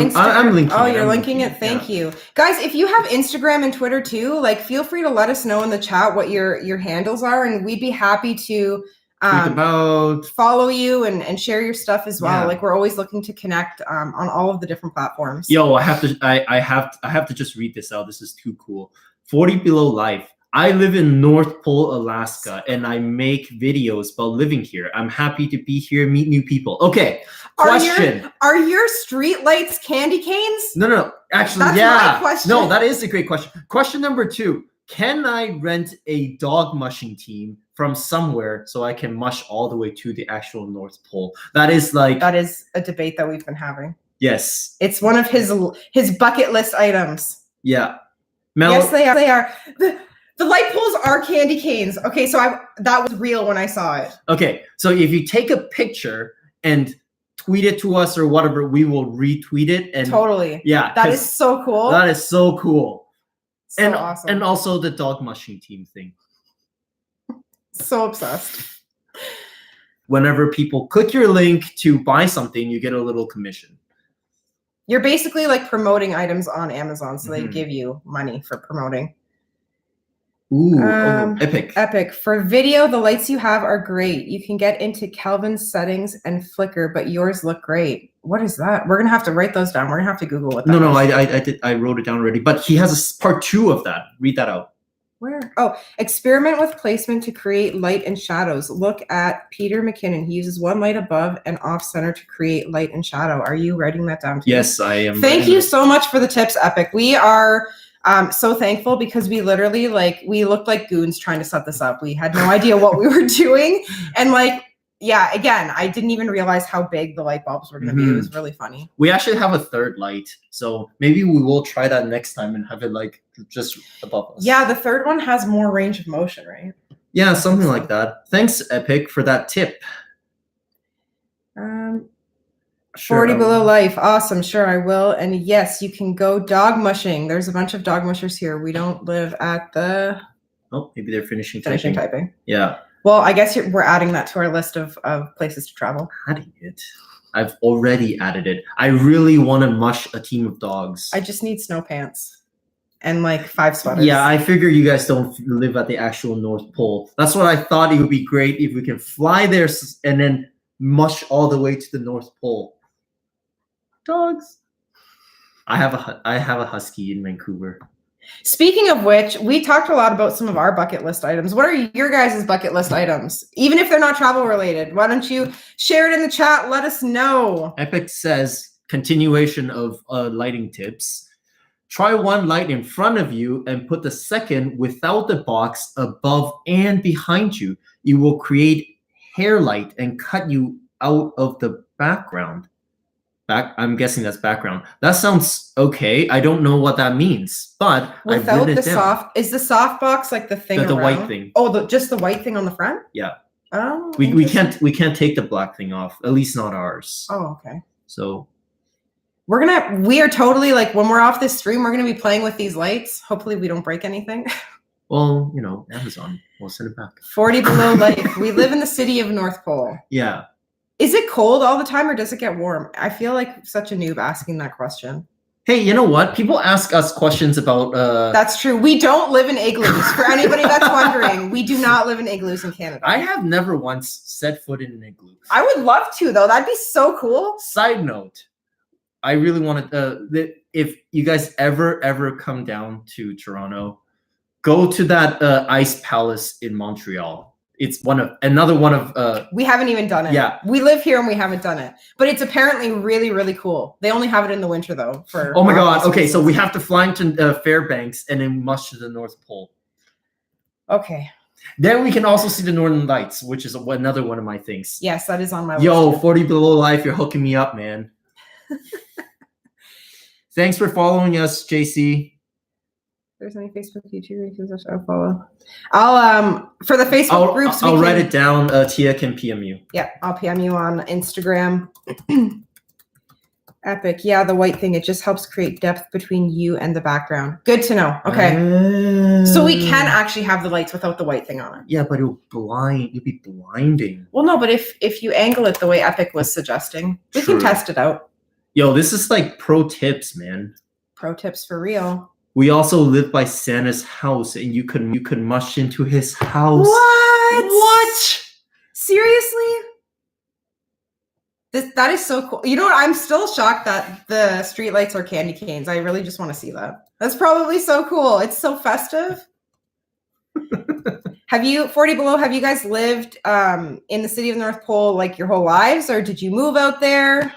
linking Oh, it. you're linking it. Thank you. Guys, if you have Instagram and Twitter too, like feel free to let us know in the chat what your handles are, and we'd be happy to follow you and share your stuff as well. Like we're always looking to connect on all of the different platforms. Yo, I have to just read this out. This is too cool. 40 Below Life. I live in North Pole, Alaska, and I make videos about living here. I'm happy to be here, meet new people. Okay, question. Are your street lights candy canes? No. Actually, That's my question. No, that is a great question. Question number 2. Can I rent a dog mushing team from somewhere so I can mush all the way to the actual North Pole? That is a debate that we've been having. Yes. It's one of his bucket list items. Yeah. Yes, they are. The light poles are candy canes. Okay, so that was real when I saw it. Okay, so if you take a picture and tweet it to us or whatever, we will retweet it. And totally. Yeah. That is so cool. That is so cool. So awesome. And also the dog mushing team thing. So obsessed. Whenever people click your link to buy something, you get a little commission. You're basically like promoting items on Amazon, so they give you money for promoting. Ooh, epic. Epic. For video, the lights you have are great. You can get into Kelvin's settings and flicker, but yours look great. What is that? We're gonna have to write those down. We're gonna have to Google what that is. No, I did. I wrote it down already. But he has a part 2 of that. Read that out. Where? Oh, experiment with placement to create light and shadows. Look at Peter McKinnon. He uses one light above and off center to create light and shadow. Are you writing that down too? Yes, I am. Thank you so much for the tips, Epic. We are so thankful because we literally we looked like goons trying to set this up. We had no idea what we were doing. And again, I didn't even realize how big the light bulbs were going to be. It was really funny. We actually have a third light. So maybe we will try that next time and have it just above us. Yeah, the third one has more range of motion, right? Yeah, something like that. Thanks, Epic, for that tip. 40 Below Life. Awesome. Sure, I will. And yes, you can go dog mushing. There's a bunch of dog mushers here. We don't live at the... Oh, maybe they're finishing typing. Yeah. Well, I guess we're adding that to our list of places to travel. Adding it. I've already added it. I really want to mush a team of dogs. I just need snow pants and 5 sweaters. Yeah, I figure you guys don't live at the actual North Pole. That's what I thought. It would be great if we can fly there and then mush all the way to the North Pole. Dogs. I have a husky in Vancouver. Speaking of which, we talked a lot about some of our bucket list items. What are your guys' bucket list items? Even if they're not travel related, why don't you share it in the chat? Let us know. Epic says, continuation of lighting tips. Try one light in front of you and put the second without the box above and behind you. You will create hair light and cut you out of the background. I'm guessing that's background. That sounds okay. I don't know what that means, but without the soft, is the soft box like the thing the white thing? Oh, just the white thing on the front? Yeah. Oh, we can't take the black thing off. At least not ours. Oh, okay. So we are totally when we're off this stream, we're gonna be playing with these lights. Hopefully, we don't break anything. Well, Amazon. We'll send it back. 40 Below Life. We live in the city of North Pole. Yeah. Is it cold all the time or does it get warm? I feel like such a noob asking that question. Hey, you know what? People ask us questions about... That's true. We don't live in igloos. For anybody that's wondering, we do not live in igloos in Canada. I have never once set foot in an igloo. I would love to, though. That'd be so cool. Side note, I really want to... if you guys ever come down to Toronto, go to that Ice Palace in Montreal. It's another one of we haven't even done it. Yeah. We live here and we haven't done it. But it's apparently really, really cool. They only have it in the winter though. Oh my god. Okay, so we have to fly into Fairbanks and then mush to the North Pole. Okay. Then we can also see the Northern Lights, which is another one of my things. Yes, that is on my list. Yo, 40 Below Life, you're hooking me up, man. Thanks for following us, JC. there's any Facebook, YouTube groups I'll follow. I'll for the Facebook groups. I'll write it down. Tia can PM you. Yeah, I'll PM you on Instagram. Epic. Yeah, the white thing. It just helps create depth between you and the background. Good to know. Okay. So we can actually have the lights without the white thing on it. Yeah, but it'll be blinding. Well, no, but if you angle it the way Epic was suggesting, we can test it out. Yo, this is like pro tips, man. Pro tips for real. We also live by Santa's house, and you could mush into his house. What? Seriously? That is so cool. You know what? I'm still shocked that the streetlights are candy canes. I really just want to see that. That's probably so cool. It's so festive. Have you 40 Below? Have you guys lived in the city of North Pole like your whole lives, or did you move out there?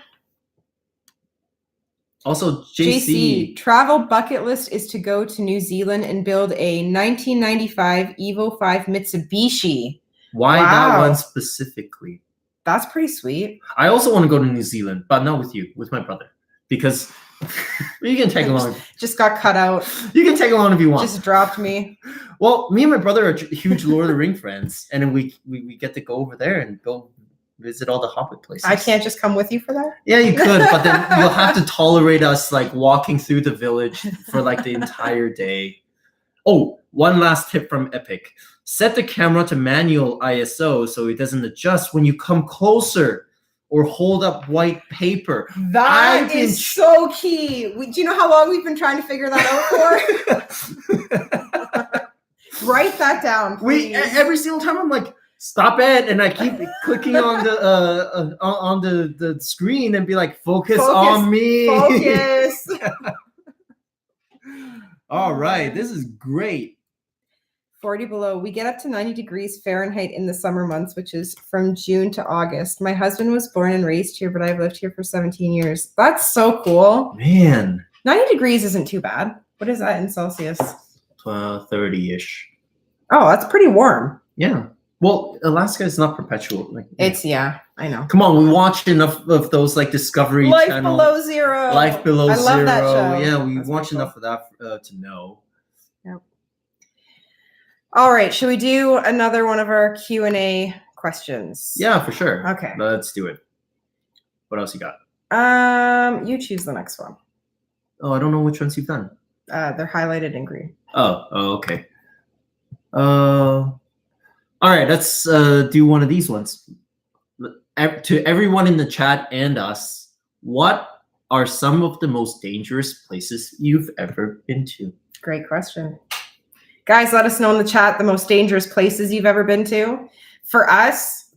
Also, JC, travel bucket list is to go to New Zealand and build a 1995 Evo 5 Mitsubishi. Why that one specifically? That's pretty sweet. I also want to go to New Zealand, but not with you, with my brother, because you can take along. Just got cut out. You can take along if you want. Just dropped me. Well, me and my brother are huge Lord of the Ring friends, and then we get to go over there and go visit all the Hobbit places. I can't just come with you for that? Yeah, you could, but then you'll have to tolerate us like walking through the village for like the entire day. Oh, one last tip from Epic. Set the camera to manual ISO so it doesn't adjust when you come closer or hold up white paper. That is so key. Do you know how long we've been trying to figure that out for? Write that down, please. Every single time I'm like, stop it, and I keep clicking on the screen and be like, focus on me. Focus. All right, this is great. 40 Below. We get up to 90 degrees Fahrenheit in the summer months, which is from June to August. My husband was born and raised here, but I've lived here for 17 years. That's so cool. Man. 90 degrees isn't too bad. What is that in Celsius? 30-ish. Oh, that's pretty warm. Yeah. Well, Alaska is not perpetual. Yeah, I know. Come on, we watched enough of those like Discovery Channel. Below Zero. Life Below Zero. I love that show. Yeah, we watched enough of that to know. Yep. All right, should we do another one of our Q&A questions? Yeah, for sure. Okay. Let's do it. What else you got? You choose the next one. Oh, I don't know which ones you've done. They're highlighted in green. Oh, okay. All right, let's do one of these ones. To everyone in the chat and us, what are some of the most dangerous places you've ever been to? Great question. Guys, let us know in the chat the most dangerous places you've ever been to. For us,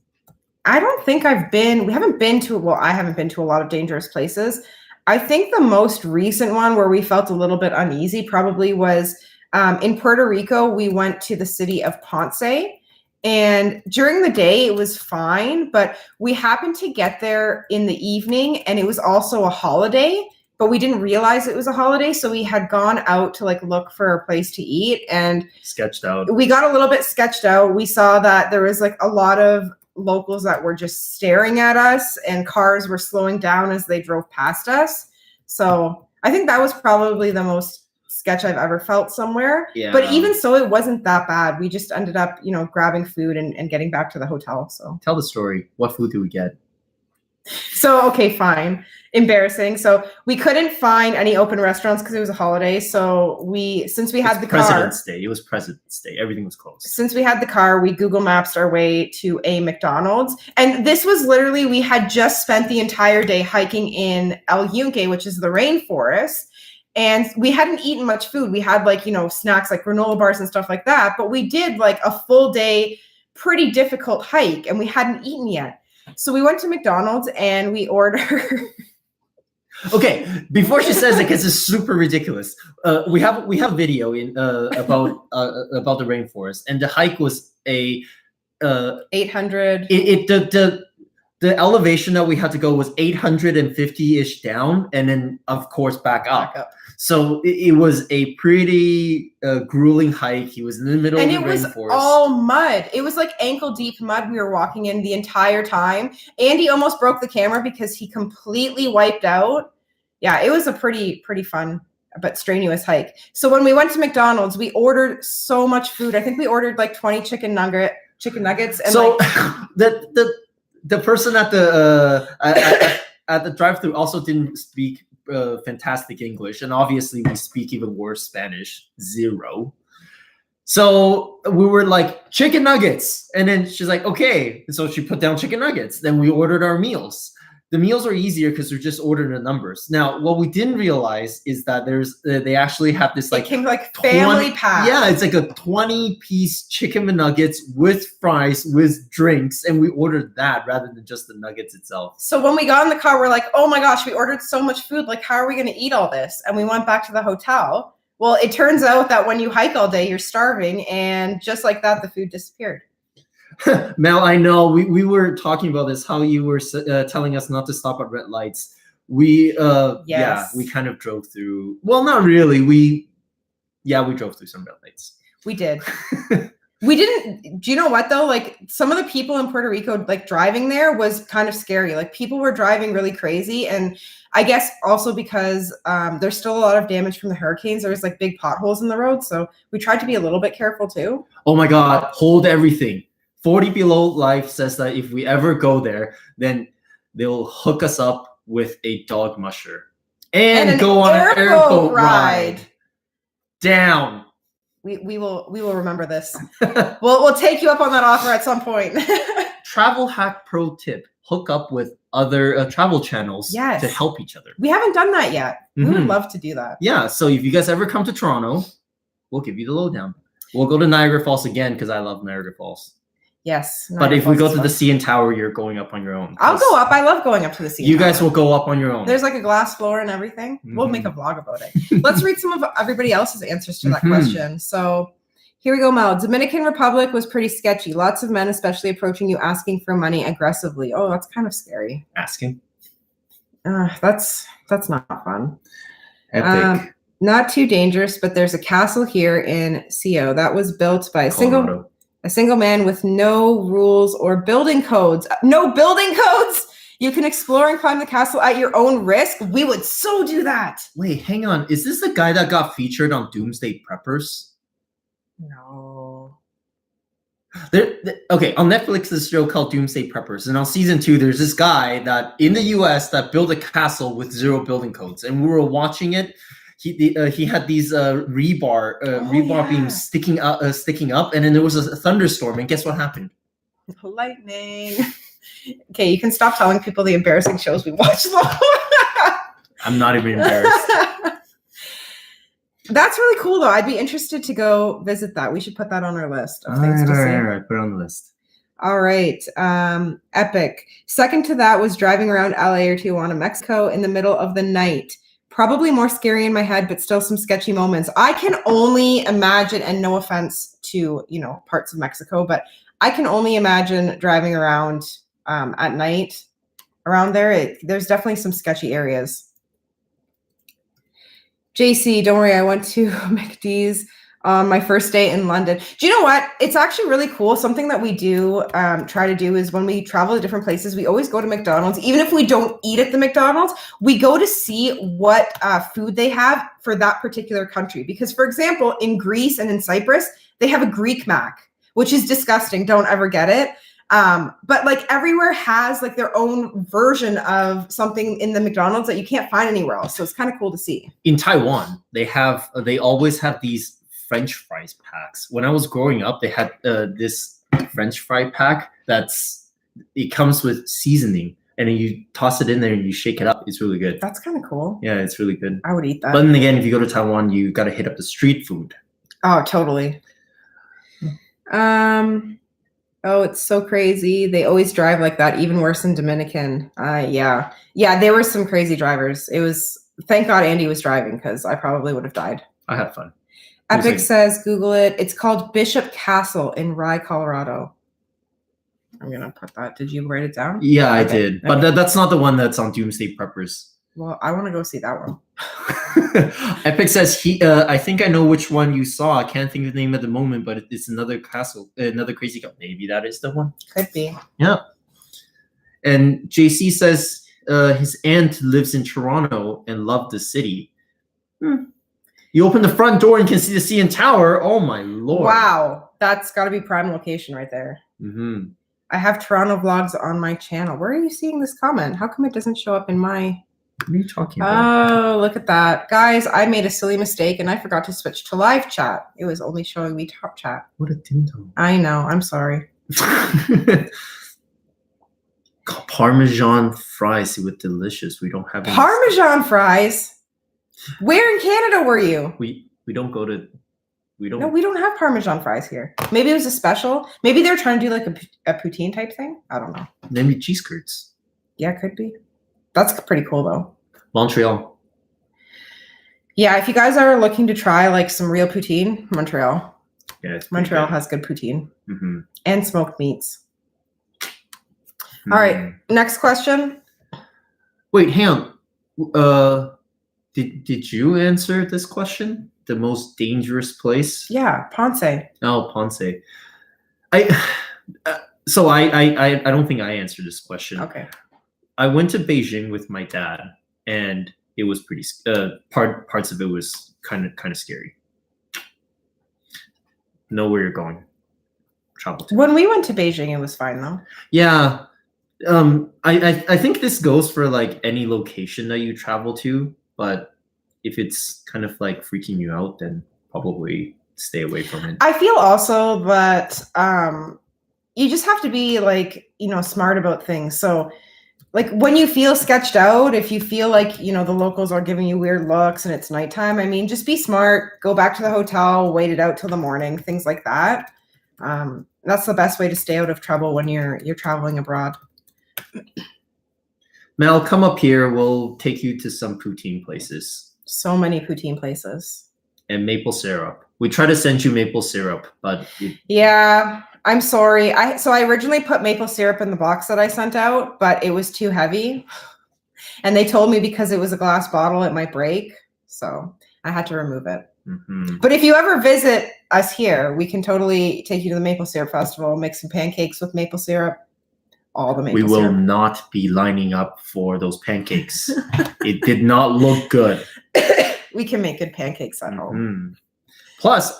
I don't think I haven't been to a lot of dangerous places. I think the most recent one where we felt a little bit uneasy probably was in Puerto Rico. We went to the city of Ponce. And during the day, it was fine, but we happened to get there in the evening, and it was also a holiday, but we didn't realize it was a holiday. So we had gone out to like look for a place to eat, and sketched out. We got a little bit sketched out. We saw that there was like a lot of locals that were just staring at us, and cars were slowing down as they drove past us. So I think that was probably the most sketch I've ever felt somewhere. Yeah. But even so, it wasn't that bad. We just ended up, grabbing food and getting back to the hotel. So tell the story. What food did we get? So, okay, fine. Embarrassing. So we couldn't find any open restaurants because it was a holiday. So since we had the car. President's Day. It was President's Day. Everything was closed. Since we had the car, we Google Maps our way to a McDonald's. And this was literally, we had just spent the entire day hiking in El Yunque, which is the rainforest. And we hadn't eaten much food. We had snacks like granola bars and stuff like that. But we did like a full day, pretty difficult hike, and we hadn't eaten yet. So we went to McDonald's and we ordered. Okay, before she says it, because it's super ridiculous. We have a video about the rainforest, and the hike was a 800. The elevation that we had to go was 850-ish down, and then of course back up. So it was a pretty grueling hike. He was in the middle of the rainforest. And it was all mud. It was like ankle deep mud we were walking in the entire time. Andy almost broke the camera because he completely wiped out. Yeah, it was a pretty fun but strenuous hike. So when we went to McDonald's, we ordered so much food. I think we ordered like 20 chicken nuggets. And so the person at the drive-thru also didn't speak fantastic English, and obviously we speak even worse Spanish, zero. So we were like, chicken nuggets, and then she's like, okay. So she put down chicken nuggets. Then we ordered our meals. The meals are easier because we're just ordering the numbers. Now, what we didn't realize is that they actually have this like, it came like family pack. Yeah, it's like a 20-piece chicken McNuggets with fries with drinks, and we ordered that rather than just the nuggets itself. So when we got in the car, we're like, oh my gosh, we ordered so much food. Like, how are we going to eat all this? And we went back to the hotel. Well, it turns out that when you hike all day, you're starving, and just like that, the food disappeared. Mel, I know we were talking about this, how you were telling us not to stop at red lights. We we kind of drove through. Well, not really. We drove through some red lights. We did. We didn't. Do you know what though? Like some of the people in Puerto Rico, like driving there was kind of scary. Like people were driving really crazy, and I guess also because there's still a lot of damage from the hurricanes. There was like big potholes in the road, so we tried to be a little bit careful too. Oh my God! Hold everything. 40 Below Life says that if we ever go there, then they'll hook us up with a dog musher and go on an airboat ride down. We will remember this. we'll take you up on that offer at some point. Travel hack pro tip: hook up with other travel channels to help each other. We haven't done that yet. We would love to do that. Yeah. So if you guys ever come to Toronto, we'll give you the lowdown. We'll go to Niagara Falls again because I love Niagara Falls. Yes. But if we go to the CN Tower, you're going up on your own. I'll go up. I love going up to the CN Tower. You guys will go up on your own. There's like a glass floor and everything. We'll make a vlog about it. Let's read some of everybody else's answers to that question. So here we go, Mel. Dominican Republic was pretty sketchy. Lots of men, especially approaching you, asking for money aggressively. Oh, that's kind of scary. Asking? That's not fun. Epic. Not too dangerous, but there's a castle here in CO that was built by a single man with no rules or building codes. No building codes? You can explore and climb the castle at your own risk? We would so do that. Wait, hang on. Is this the guy that got featured on Doomsday Preppers? No. Okay, on Netflix, this show called Doomsday Preppers. And on season 2, there's this guy that in the US that built a castle with 0 building codes. And we were watching it. He had these rebar beams sticking up, and then there was a thunderstorm, and guess what happened? Lightning. Okay, you can stop telling people the embarrassing shows we watch. I'm not even embarrassed. That's really cool, though. I'd be interested to go visit that. We should put that on our list of things to see. All right, put it on the list. All right. Epic. Second to that was driving around LA or Tijuana, Mexico in the middle of the night. Probably more scary in my head, but still some sketchy moments. I can only imagine, and no offense to, parts of Mexico, but I can only imagine driving around at night around there. There's definitely some sketchy areas. JC, don't worry. I went to McD's on my first day in London. Do you know what? It's actually really cool. Something that we do try to do is when we travel to different places, we always go to McDonald's. Even if we don't eat at the McDonald's, we go to see what food they have for that particular country. Because, for example, in Greece and in Cyprus, they have a Greek Mac, which is disgusting. Don't ever get it. But like everywhere has like their own version of something in the McDonald's that you can't find anywhere else. So it's kind of cool to see. In Taiwan, they always have these French fries packs. When I was growing up, they had this French fry pack it comes with seasoning, and then you toss it in there and you shake it up. It's really good. That's kind of cool. Yeah, it's really good. I would eat that. But then again, if you go to Taiwan, you got to hit up the street food. Oh, totally. Oh, it's so crazy. They always drive like that, even worse in Dominican. Yeah, there were some crazy drivers. Thank God Andy was driving because I probably would have died. I had fun. Epic says, Google it. It's called Bishop Castle in Rye, Colorado. I'm going to put that. Did you write it down? Yeah, I did. Okay. But that's not the one that's on Doomsday Preppers. Well, I want to go see that one. Epic says, I think I know which one you saw. I can't think of the name at the moment, but it's another castle, another crazy castle. Maybe that is the one. Could be. Yeah. And JC says his aunt lives in Toronto and loved the city. You open the front door and can see the CN Tower. Oh my lord! Wow, that's got to be prime location right there. Mm-hmm. I have Toronto vlogs on my channel. Where are you seeing this comment? How come it doesn't show up in my? What are you talking about? Oh, look at that, guys! I made a silly mistake and I forgot to switch to live chat. It was only showing me top chat. What a ding dong! I know. I'm sorry. Parmesan fries with delicious. We don't have any Parmesan fries. Where in Canada were you? We don't go to. We don't. No, we don't have Parmesan fries here. Maybe it was a special. Maybe they're trying to do like a poutine type thing. I don't know. Maybe cheese curds. Yeah, could be. That's pretty cool though. Montreal. Yeah, if you guys are looking to try like some real poutine, Montreal. Yeah, Montreal has good poutine and smoked meats. All right, next question. Wait, hang on. Did you answer this question? The most dangerous place? Yeah, Ponce. Oh, Ponce. I don't think I answered this question. Okay. I went to Beijing with my dad, and it was pretty. Parts of it was kind of scary. Know where you're going. Travel to. When we went to Beijing, it was fine though. Yeah. I think this goes for like any location that you travel to, but if it's kind of like freaking you out, then probably stay away from it. I feel also that you just have to be like, smart about things. So like when you feel sketched out, if you feel like, the locals are giving you weird looks and it's nighttime, I mean, just be smart, go back to the hotel, wait it out till the morning, things like that. That's the best way to stay out of trouble when you're traveling abroad. Mel, come up here. We'll take you to some poutine places. So many poutine places. And maple syrup. We try to send you maple syrup, but yeah, I'm sorry. I originally put maple syrup in the box that I sent out, but it was too heavy. And they told me because it was a glass bottle, it might break. So I had to remove it. Mm-hmm. But if you ever visit us here, we can totally take you to the Maple Syrup Festival, make some pancakes with maple syrup. All the maple syrup. We will not be lining up for those pancakes. It did not look good. We can make good pancakes at home. Plus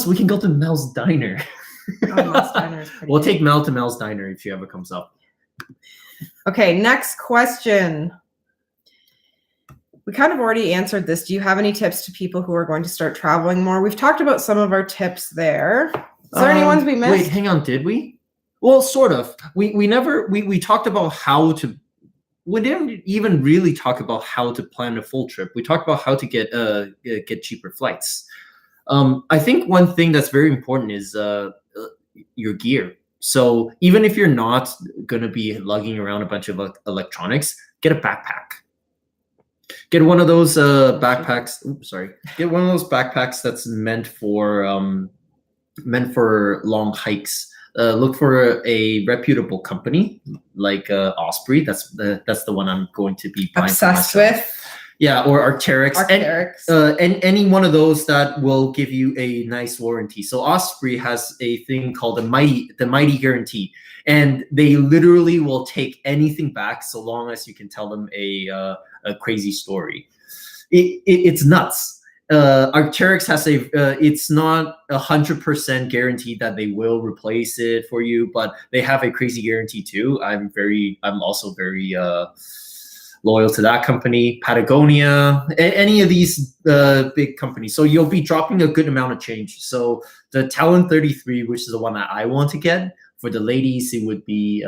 we can go to Mel's Diner. Mel's Diner is pretty we'll good. take Mel to Mel's Diner if she ever comes up. Okay, next question. We kind of already answered this. Do you have any tips to people who are going to start traveling more? We've talked about some of our tips there. Is there any ones we missed? Wait, hang on. Did we? Well, sort of. We talked about how to. We didn't even really talk about how to plan a full trip. We talked about how to get cheaper flights. I think one thing that's very important is your gear. So even if you're not going to be lugging around a bunch of electronics, get a backpack. Get one of those backpacks. Oops, sorry. Get one of those backpacks that's meant for long hikes. Look for a reputable company like Osprey. That's the one I'm going to be buying obsessed with. Yeah, or Arc'teryx. And any one of those that will give you a nice warranty. So Osprey has a thing called the Mighty Guarantee, and they literally will take anything back so long as you can tell them a crazy story. It's nuts. Arc'teryx has it's not 100% guaranteed that they will replace it for you, but they have a crazy guarantee too. I'm also very loyal to that company, Patagonia, any of these big companies. So you'll be dropping a good amount of change. So the Talon 33, which is the one that I want to get, for the ladies, it would be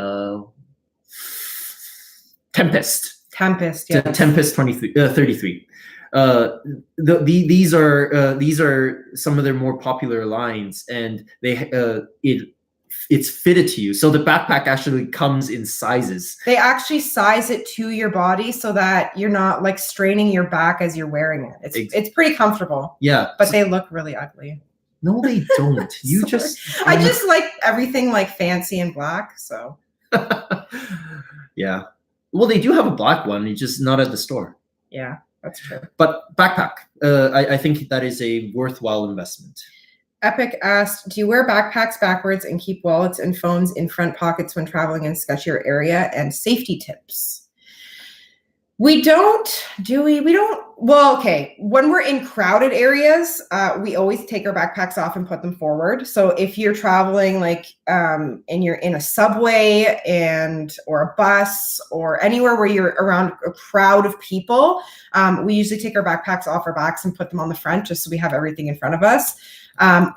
Tempest. Tempest, yeah. Tempest 33. These are some of their more popular lines, and it's fitted to you. So the backpack actually comes in sizes. They actually size it to your body so that you're not like straining your back as you're wearing it. It's pretty comfortable. Yeah, but they look really ugly. No, they don't. You just I just like everything like fancy and black. So yeah. Well, they do have a black one. It's just not at the store. Yeah, that's true. But backpack, I think that is a worthwhile investment. Epic asked, do you wear backpacks backwards and keep wallets and phones in front pockets when traveling in sketchier area, and safety tips? We don't, do we? We don't Well, okay. When we're in crowded areas, we always take our backpacks off and put them forward. So if you're traveling and you're in a subway or a bus or anywhere where you're around a crowd of people, we usually take our backpacks off our backs and put them on the front just so we have everything in front of us.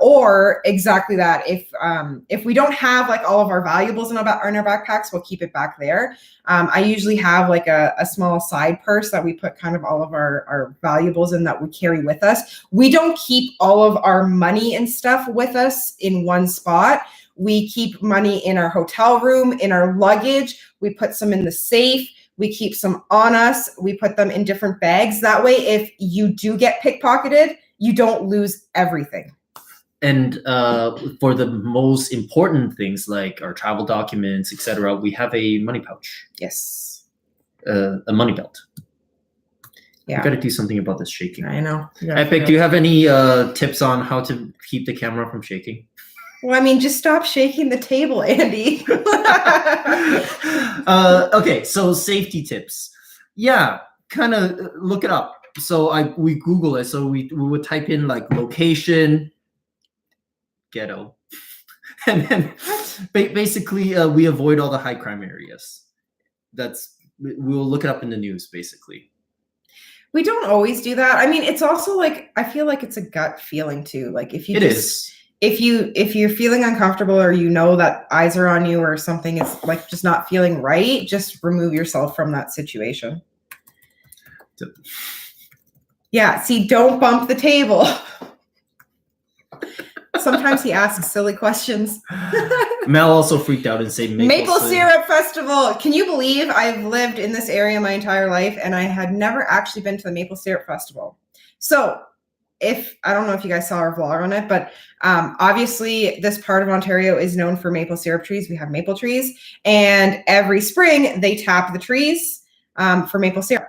Or exactly that. If we don't have like all of our valuables in our backpacks, we'll keep it back there. I usually have like a small side purse that we put kind of all of our valuables in that we carry with us. We don't keep all of our money and stuff with us in one spot. We keep money in our hotel room, in our luggage. We put some in the safe. We keep some on us. We put them in different bags. That way, if you do get pickpocketed, you don't lose everything. And for the most important things like our travel documents, etc., we have a money pouch. Yes. A money belt. Yeah. I've got to do something about this shaking. I know. Epic, do you have any tips on how to keep the camera from shaking? Well, I mean, just stop shaking the table, Andy. Okay, so safety tips. Yeah, kind of look it up. So we Google it. So we would type in like location, ghetto, and then basically we avoid all the high crime areas. We'll look it up in the news basically. We don't always do that. I mean, it's also like I feel like it's a gut feeling too. Like if you're feeling uncomfortable or you know that eyes are on you or something is like just not feeling right, just remove yourself from that situation. Yeah, see, don't bump the table. Sometimes he asks silly questions. Mel also freaked out and said Maple Syrup Festival. Can you believe I've lived in this area my entire life and I had never actually been to the Maple Syrup Festival? So I don't know if you guys saw our vlog on it, but obviously this part of Ontario is known for maple syrup trees. We have maple trees, and every spring they tap the trees for maple syrup.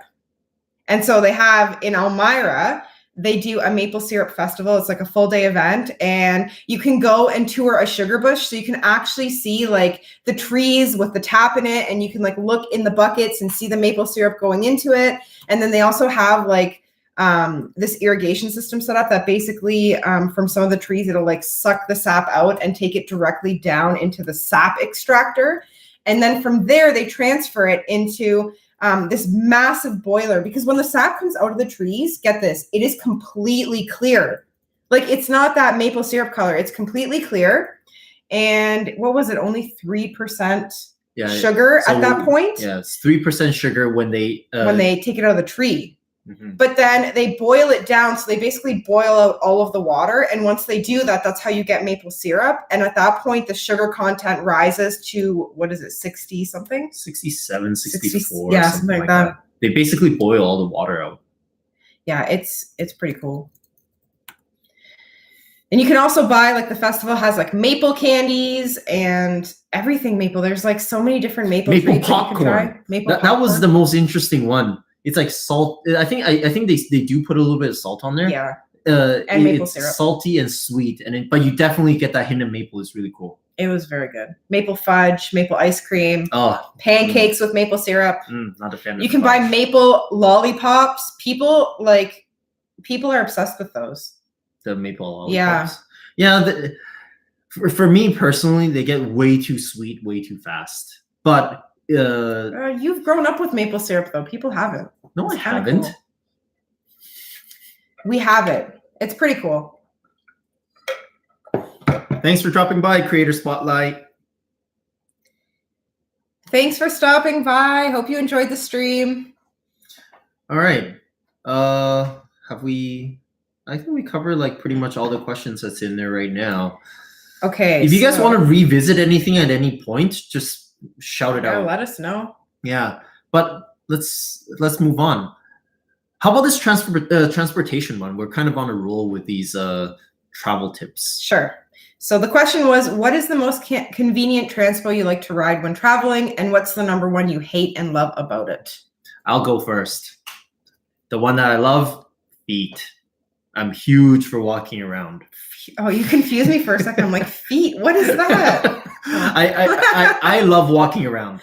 And so they have in Elmira, they do a maple syrup festival. It's like a full day event, and you can go and tour a sugar bush. So you can actually see like the trees with the tap in it, and you can like look in the buckets and see the maple syrup going into it. And then they also have like this irrigation system set up that basically from some of the trees, it'll like suck the sap out and take it directly down into the sap extractor. And then from there, they transfer it into this massive boiler, because when the sap comes out of the trees, get this, it is completely clear. Like it's not that maple syrup color. It's completely clear. And what was it? Only 3% sugar at that point? Yeah, it's 3% sugar when they take it out of the tree. Mm-hmm. But then they boil it down. So they basically boil out all of the water. And once they do that, that's how you get maple syrup. And at that point, the sugar content rises to, what is it, 60 something? 67, 64. Yeah, something like that. They basically boil all the water out. Yeah, it's pretty cool. And you can also buy, like the festival has like maple candies and everything maple. There's like so many different maple treats popcorn. That you can try. Maple popcorn. That was the most interesting one. It's like salt. I think they do put a little bit of salt on there. Yeah. And maple syrup. Salty and sweet, but you definitely get that hint of maple. It's really cool. It was very good. Maple fudge, maple ice cream, pancakes with maple syrup. Not a fan of You can buy maple lollipops. People are obsessed with those. The maple lollipops. Yeah. For me personally, they get way too sweet, way too fast. But you've grown up with maple syrup, though. People haven't. No, I haven't. Cool. We have it. It's pretty cool. Thanks for dropping by, Creator Spotlight. Thanks for stopping by. Hope you enjoyed the stream. All right. I think we covered like pretty much all the questions that's in there right now. Okay. If you guys want to revisit anything at any point, just shout it out. Let us know. Yeah, but let's move on. How about this transportation one? We're kind of on a roll with these travel tips. Sure. So the question was, what is the most convenient transpo you like to ride when traveling, and what's the number one you hate and love about it? I'll go first. The one that I love, feet. I'm huge for walking around. Oh, you confused me for a second. I'm like, feet? What is that? I love walking around.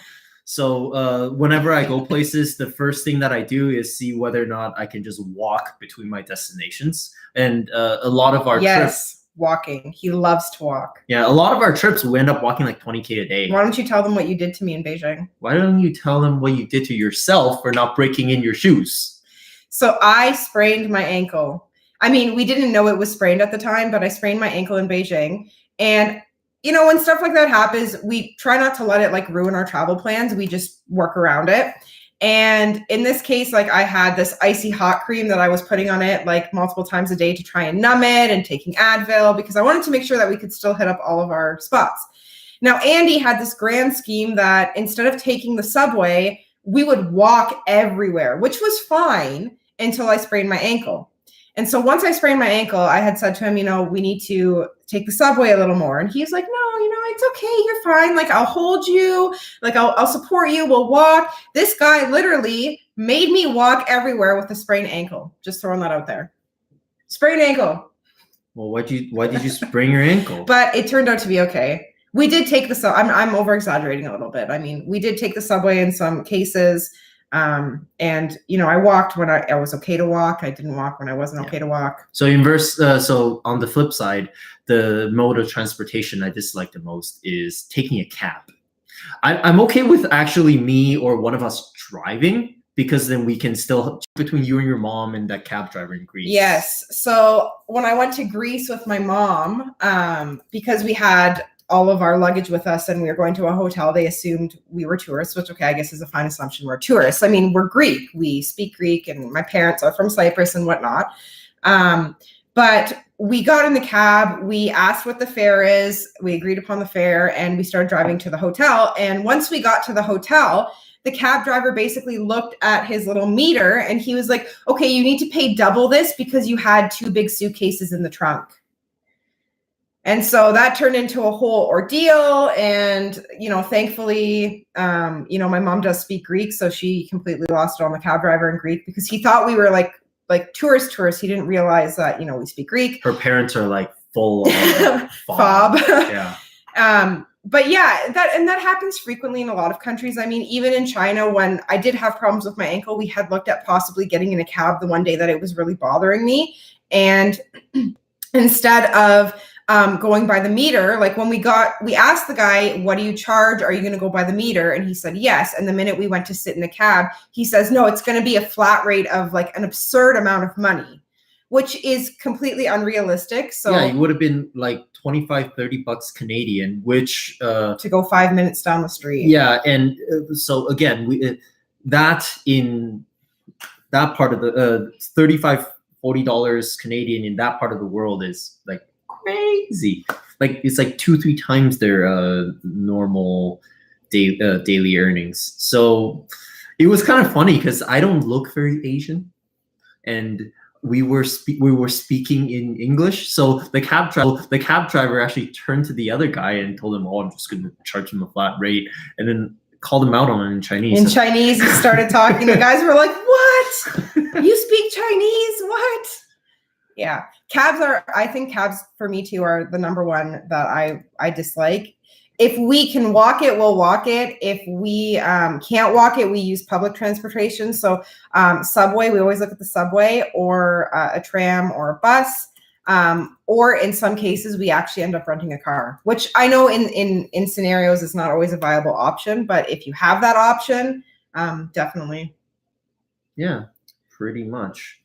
So whenever I go places, the first thing that I do is see whether or not I can just walk between my destinations. And a lot of our trips, walking. He loves to walk. yeah, a lot of our trips we end up walking like 20K a day. Why don't you tell them what you did to me in Beijing? Why don't you tell them what you did to yourself for not breaking in your shoes? So I sprained my ankle. I mean, we didn't know it was sprained at the time, but I sprained my ankle in Beijing. And you know, when stuff like that happens, we try not to let it like ruin our travel plans. We just work around it. And in this case, like I had this icy hot cream that I was putting on it like multiple times a day to try and numb it, and taking Advil because I wanted to make sure that we could still hit up all of our spots. Now, Andy had this grand scheme that instead of taking the subway, we would walk everywhere, which was fine until I sprained my ankle. And so once I sprained my ankle, I had said to him, you know, we need to take the subway a little more. And he's like, no, you know, it's okay. You're fine. Like, I'll hold you. Like, I'll support you. We'll walk. This guy literally made me walk everywhere with a sprained ankle. Just throwing that out there. Sprained ankle. Well, why did you sprain your ankle? But it turned out to be okay. We did take the I'm over exaggerating a little bit. I mean, we did take the subway in some cases. And you know, I walked when I was okay to walk. I didn't walk when I wasn't okay to walk. So so on the flip side, the mode of transportation I dislike the most is taking a cab. I'm okay with actually me or one of us driving, because then we can still between you and your mom and that cab driver in Greece. Yes. So when I went to Greece with my mom, because we had all of our luggage with us and we were going to a hotel, they assumed we were tourists, which, okay, I guess is a fine assumption. We're tourists. I mean, we're Greek. We speak Greek, and my parents are from Cyprus and whatnot. But we got in the cab. We asked what the fare is. We agreed upon the fare, and we started driving to the hotel. And once we got to the hotel, the cab driver basically looked at his little meter and he was like, okay, you need to pay double this because you had 2 big suitcases in the trunk. And so that turned into a whole ordeal. And, you know, thankfully, you know, my mom does speak Greek, so she completely lost it on the cab driver in Greek because he thought we were like tourists. He didn't realize that, you know, we speak Greek. Her parents are like full of fob. Yeah. But yeah, that happens frequently in a lot of countries. I mean, even in China, when I did have problems with my ankle, we had looked at possibly getting in a cab the one day that it was really bothering me. And instead of going by the meter, like when we asked the guy, what do you charge? Are you going to go by the meter? And he said, yes. And the minute we went to sit in the cab, he says, no, it's going to be a flat rate of like an absurd amount of money, which is completely unrealistic. So yeah, it would have been like $25-$30 Canadian, which to go 5 minutes down the street. Yeah. And so again, that in that part of the $35-$40 Canadian in that part of the world is like crazy. Like it's like 2-3 times their normal daily earnings. So it was kind of funny because I don't look very Asian, and we were speaking in English. So the cab driver actually turned to the other guy and told him, "Oh, I'm just going to charge him a flat rate," and then called him out on it in Chinese. In Chinese, he started talking. The guys were like, "What? You speak Chinese? What?" Yeah, I think cabs for me too are the number one that I dislike. If we can walk it, we'll walk it. If we can't walk it, we use public transportation. So subway, we always look at the subway, or a tram or a bus. Or in some cases, we actually end up renting a car, which I know in scenarios is not always a viable option. But if you have that option, definitely. Yeah, pretty much.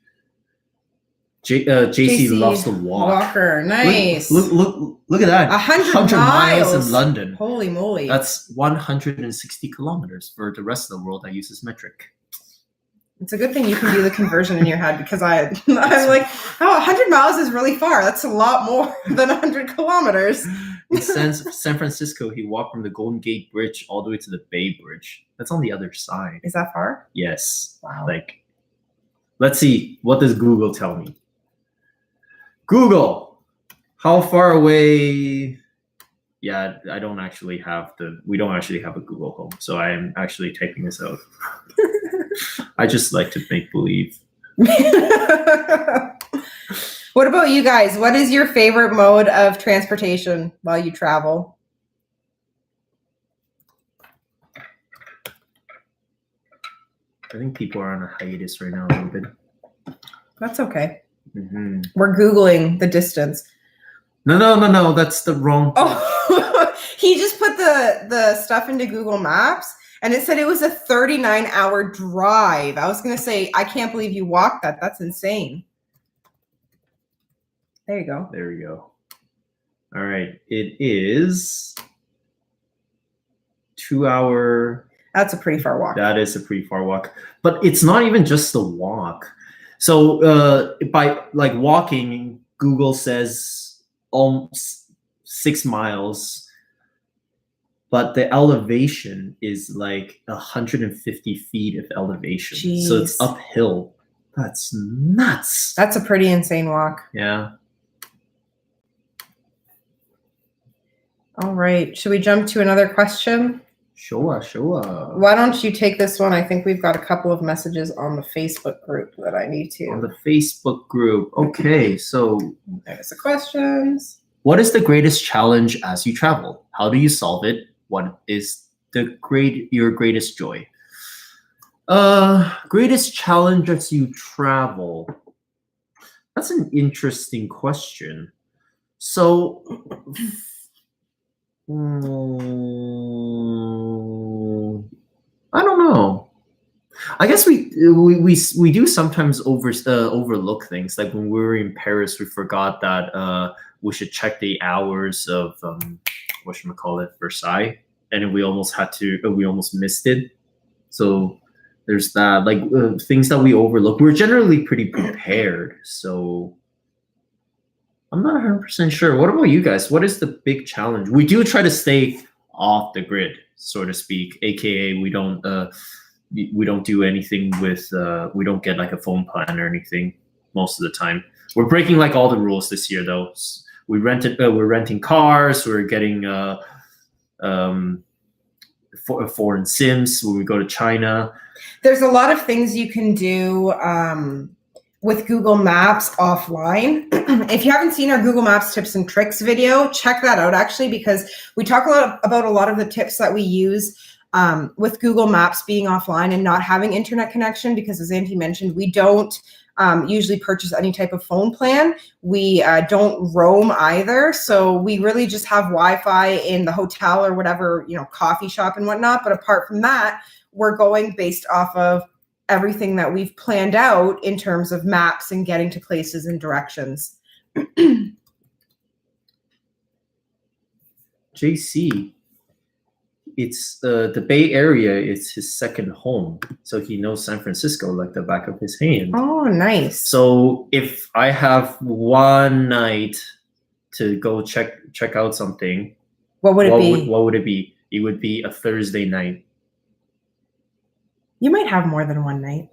JC loves to walk. Walker, nice. Look at that. 100 miles in London. Holy moly. That's 160 kilometers for the rest of the world that uses metric. It's a good thing you can do the conversion in your head, because I'm like, oh, 100 miles is really far. That's a lot more than 100 kilometers. In San Francisco, he walked from the Golden Gate Bridge all the way to the Bay Bridge. That's on the other side. Is that far? Yes. Wow. Like, let's see. What does Google tell me? Google, how far away? Yeah, we don't actually have a Google Home, so I am actually typing this out. I just like to make believe. What about you guys? What is your favorite mode of transportation while you travel? I think people are on a hiatus right now a little bit. That's okay. Mm-hmm. We're Googling the distance. No. That's the wrong. Oh, he just put the stuff into Google Maps and it said it was a 39-hour drive. I was going to say, I can't believe you walked that. That's insane. There you go. There we go. All right. It is 2 hour. That's a pretty far walk. That is a pretty far walk. But it's not even just the walk. So by like walking, Google says almost 6 miles, but the elevation is like 150 feet of elevation. Jeez. So it's uphill. That's nuts. That's a pretty insane walk. Yeah. All right. Should we jump to another question? Sure. Why don't you take this one? I think we've got a couple of messages on the Facebook group that I need to. On the Facebook group. Okay, so there's the questions. What is the greatest challenge as you travel? How do you solve it? What is your greatest joy? Greatest challenge as you travel. That's an interesting question. So I don't know. I guess we do sometimes overlook things. Like when we were in Paris, we forgot that we should check the hours of Versailles, and we almost missed it. So there's that, like things that we overlook. We're generally pretty prepared, so I'm not 100% sure. What about you guys? What is the big challenge? We do try to stay off the grid, so to speak, aka we don't do anything with we don't get like a phone plan or anything most of the time. We're breaking like all the rules this year though. We're renting cars, we're getting foreign sims when we go to China. There's a lot of things you can do with Google Maps offline. If you haven't seen our Google Maps tips and tricks video, check that out actually, because we talk about a lot of the tips that we use with Google Maps being offline and not having internet connection, because as Auntie mentioned, we don't usually purchase any type of phone plan. We don't roam either. So we really just have Wi-Fi in the hotel or whatever, coffee shop and whatnot. But apart from that, we're going based off of everything that we've planned out in terms of maps and getting to places and directions. JC, it's the Bay Area. It's his second home, so he knows San Francisco like the back of his hand. Oh, nice. So if I have one night to go check out something, what would it be? What would it be? It would be a Thursday night. You might have more than one night.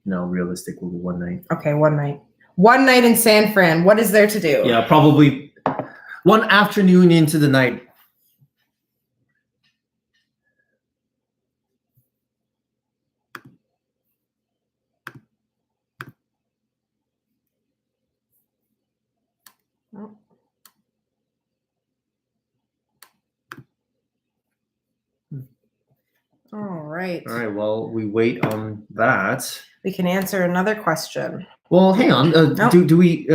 No, realistic will be one night. Okay, one night. One night in San Fran. What is there to do? Yeah, probably one afternoon into the night. Oh. All right. All right. Well, we wait on that. We can answer another question. Well, hang on. No. Do we?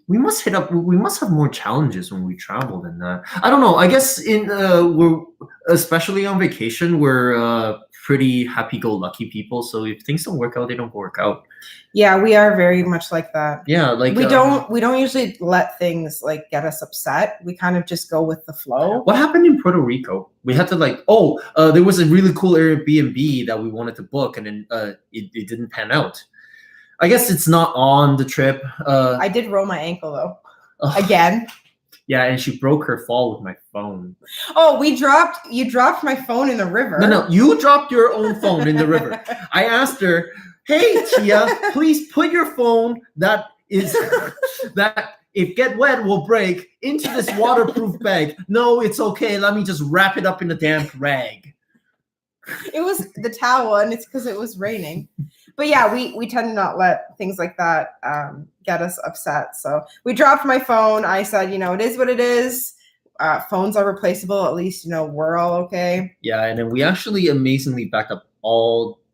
We must hit up. We must have more challenges when we travel than that. I don't know. I guess we're especially on vacation. We're pretty happy-go-lucky people. So if things don't work out, they don't work out. Yeah, we are very much like that. Yeah, like we don't usually let things like get us upset. We kind of just go with the flow. What happened in Puerto Rico? We had to there was a really cool Airbnb that we wanted to book, and then it didn't pan out. I guess it's not on the trip. I did roll my ankle though. Again. Yeah, and she broke her fall with my phone. Oh, you dropped my phone in the river. No, you dropped your own phone in the river. I asked her, "Hey, Tia, please put your phone that if get wet will break into this waterproof bag." No, it's okay. Let me just wrap it up in a damp rag. It was the towel, and it's because it was raining. But yeah, we tend to not let things like that get us upset. So we dropped my phone. I said, it is what it is. Phones are replaceable. At least, we're all okay. Yeah, and then we actually amazingly backed up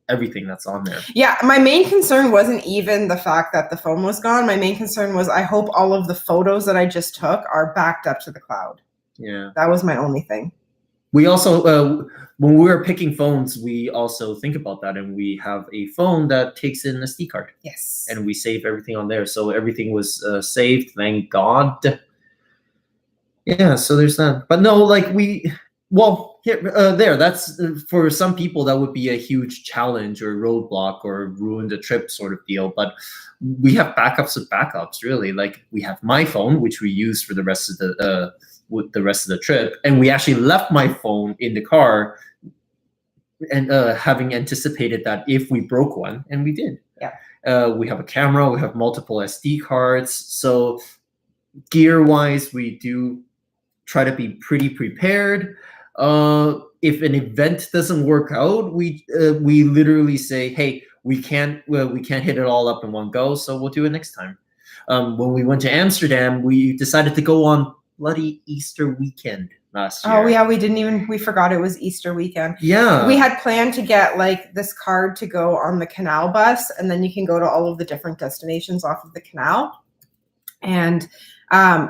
everything that's on there. Yeah, my main concern wasn't even the fact that the phone was gone. My main concern was I hope all of the photos that I just took are backed up to the cloud. Yeah. That was my only thing. We also, when we were picking phones, we also think about that, and we have a phone that takes in a SD card. Yes. And we save everything on there. So everything was saved, thank God. Yeah, so there's that. But no, like that's for some people that would be a huge challenge or roadblock or ruin the trip sort of deal. But we have backups of backups, really. Like we have my phone, which we use for the rest of the trip, and we actually left my phone in the car, and having anticipated that if we broke one, and we did. Yeah. We have a camera, we have multiple SD cards, so gear-wise, we do try to be pretty prepared. If an event doesn't work out, we literally say, hey, we can't hit it all up in one go, so we'll do it next time. When we went to Amsterdam, we decided to go on bloody Easter weekend last year. Oh yeah, we forgot it was Easter weekend. Yeah. We had planned to get like this card to go on the canal bus, and then you can go to all of the different destinations off of the canal. And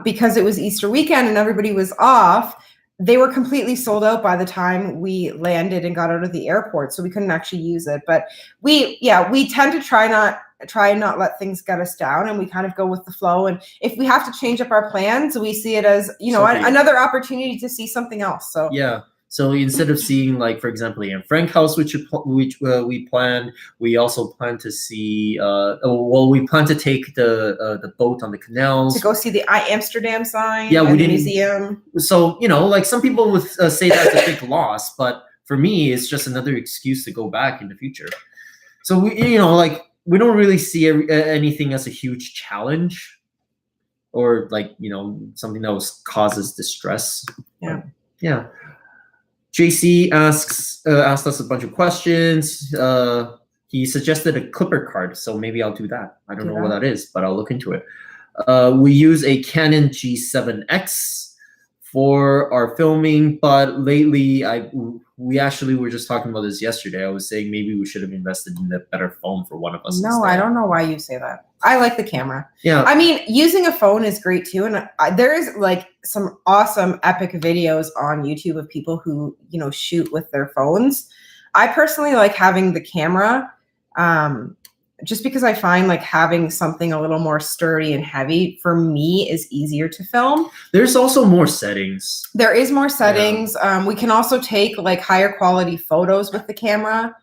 because it was Easter weekend and everybody was off, they were completely sold out by the time we landed and got out of the airport, so we couldn't actually use it. But we tend to try and not let things get us down, and we kind of go with the flow. And if we have to change up our plans, we see it as another opportunity to see something else. So yeah. So instead of seeing, like, for example, Anne Frank House, which we planned, we also plan to see. We plan to take the boat on the canals to go see the Amsterdam sign. Yeah, we didn't. Museum. So like some people would say that's a big loss, but for me, it's just another excuse to go back in the future. So we don't really see anything as a huge challenge, or something that causes distress. Yeah. Yeah. JC asked us a bunch of questions. He suggested a clipper card, so maybe I'll do that. I don't know what that is, but I'll look into it. We use a Canon G7X for our filming, but lately we actually were just talking about this yesterday. I was saying maybe we should have invested in a better phone for one of us. No, instead. I don't know why you say that. I like the camera. Yeah. I mean, using a phone is great too. And there is like some awesome epic videos on YouTube of people who, shoot with their phones. I personally like having the camera just because I find like having something a little more sturdy and heavy for me is easier to film. There's also more settings. There is more settings. Yeah. We can also take like higher quality photos with the camera.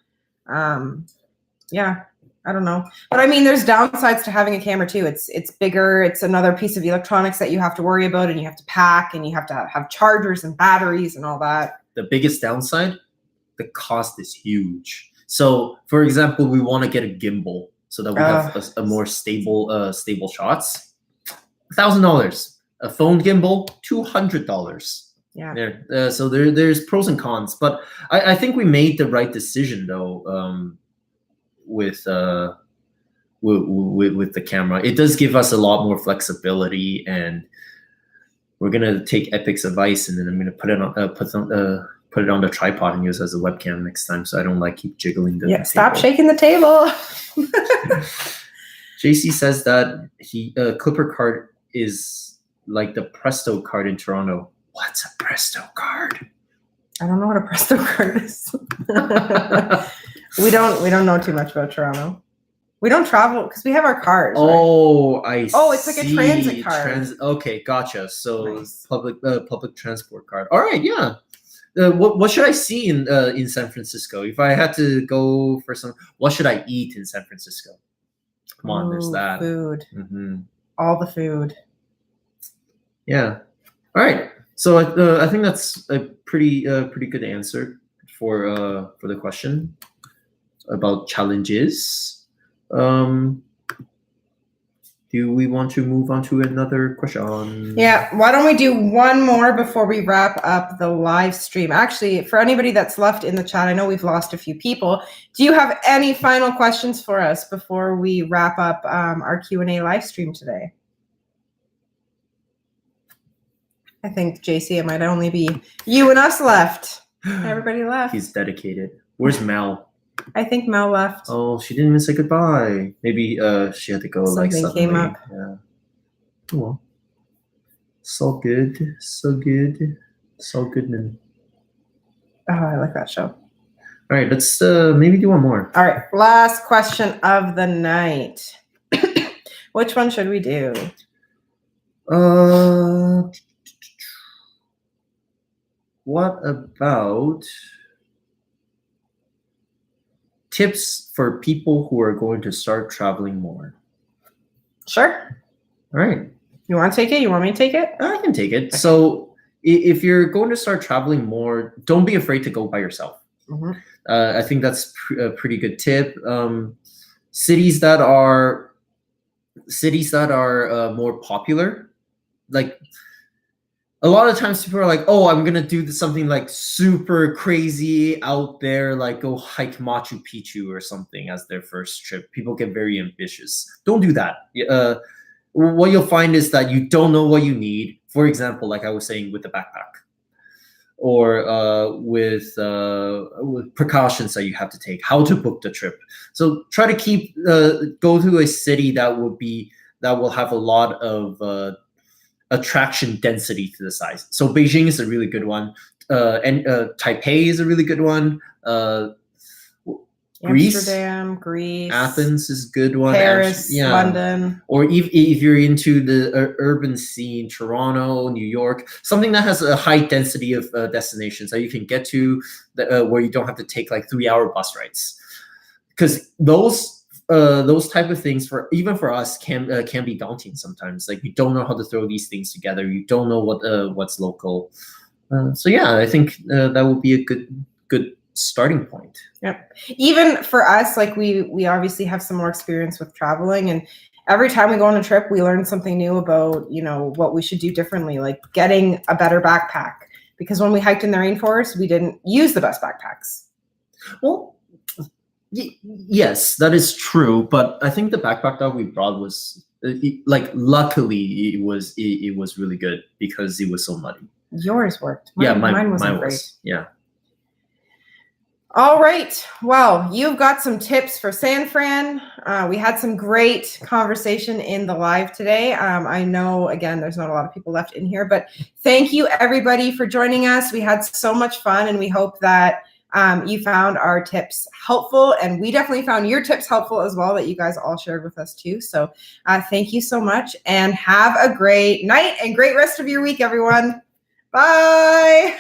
Yeah. I don't know. But I mean, there's downsides to having a camera too. It's bigger. It's another piece of electronics that you have to worry about, and you have to pack, and you have to have chargers and batteries and all that. The biggest downside, the cost is huge. So for example, we want to get a gimbal so that we have a more stable shots. $1,000. A phone gimbal, $200. Yeah. So there's pros and cons, but I think we made the right decision though. With the camera, it does give us a lot more flexibility, and we're gonna take Epic's advice, and then I'm gonna put it on the tripod and use it as a webcam next time, so I don't keep jiggling the table. Stop shaking the table. JC says that Clipper card is like the Presto card in Toronto. What's a Presto card? I don't know what a Presto card is. We don't know too much about Toronto. We don't travel because we have our cars. Oh, right? It's like a transit card. Okay, gotcha. So nice. public transport card. All right, yeah. What should I see in San Francisco? If I had to go for what should I eat in San Francisco? Come on, there's that. Food. Mm-hmm. All the food. Yeah. All right. So I think that's a pretty good answer for the question about challenges. Do we want to move on to another question? Yeah, why don't we do one more before we wrap up the live stream? Actually, for anybody that's left in the chat, I know we've lost a few people. Do you have any final questions for us before we wrap up our Q&A live stream today? I think, JC, it might only be you and us left. Everybody left. He's dedicated. Where's Mel? I think Mel left. Oh, she didn't even say goodbye. Maybe she had to go like Something came suddenly. up. Yeah. Oh, well. So good. So good. So Goodman. Oh, I like that show. All right, let's maybe do one more. All right, last question of the night. Which one should we do? What about tips for people who are going to start traveling more? Sure. All right. You want to take it? You want me to take it? I can take it. So if you're going to start traveling more, don't be afraid to go by yourself. Mm-hmm. I think that's a pretty good tip. Cities that are more popular, like a lot of times people are like, oh, I'm gonna do something like super crazy out there, like go hike Machu Picchu or something as their first trip. People get very ambitious. Don't do that. What you'll find is that you don't know what you need. For example, like I was saying with the backpack, or with precautions that you have to take, how to book the trip. So try to go to a city that will have a lot of attraction density to the size. So Beijing is a really good one, and Taipei is a really good one. Amsterdam, Greece, Athens is a good one. Paris, London. Or if you're into the urban scene, Toronto, New York, something that has a high density of destinations that you can get to, where you don't have to take like 3-hour bus rides, because those type of things even for us can be daunting sometimes. Like, you don't know how to throw these things together. You don't know what's local. So yeah, I think that would be a good starting point. Yep. Even for us, like we obviously have some more experience with traveling, and every time we go on a trip, we learn something new about, what we should do differently, like getting a better backpack. Because when we hiked in the rainforest, we didn't use the best backpacks. Well, yes, that is true. But I think the backpack that we brought was luckily it was really good because it was so muddy. Yours worked. Mine wasn't was great. Yeah. All right. Well, you've got some tips for San Fran. We had some great conversation in the live today. I know, again, there's not a lot of people left in here, but thank you everybody for joining us. We had so much fun, and we hope that you found our tips helpful, and we definitely found your tips helpful as well that you guys all shared with us too. So thank you so much, and have a great night and great rest of your week, everyone. Bye.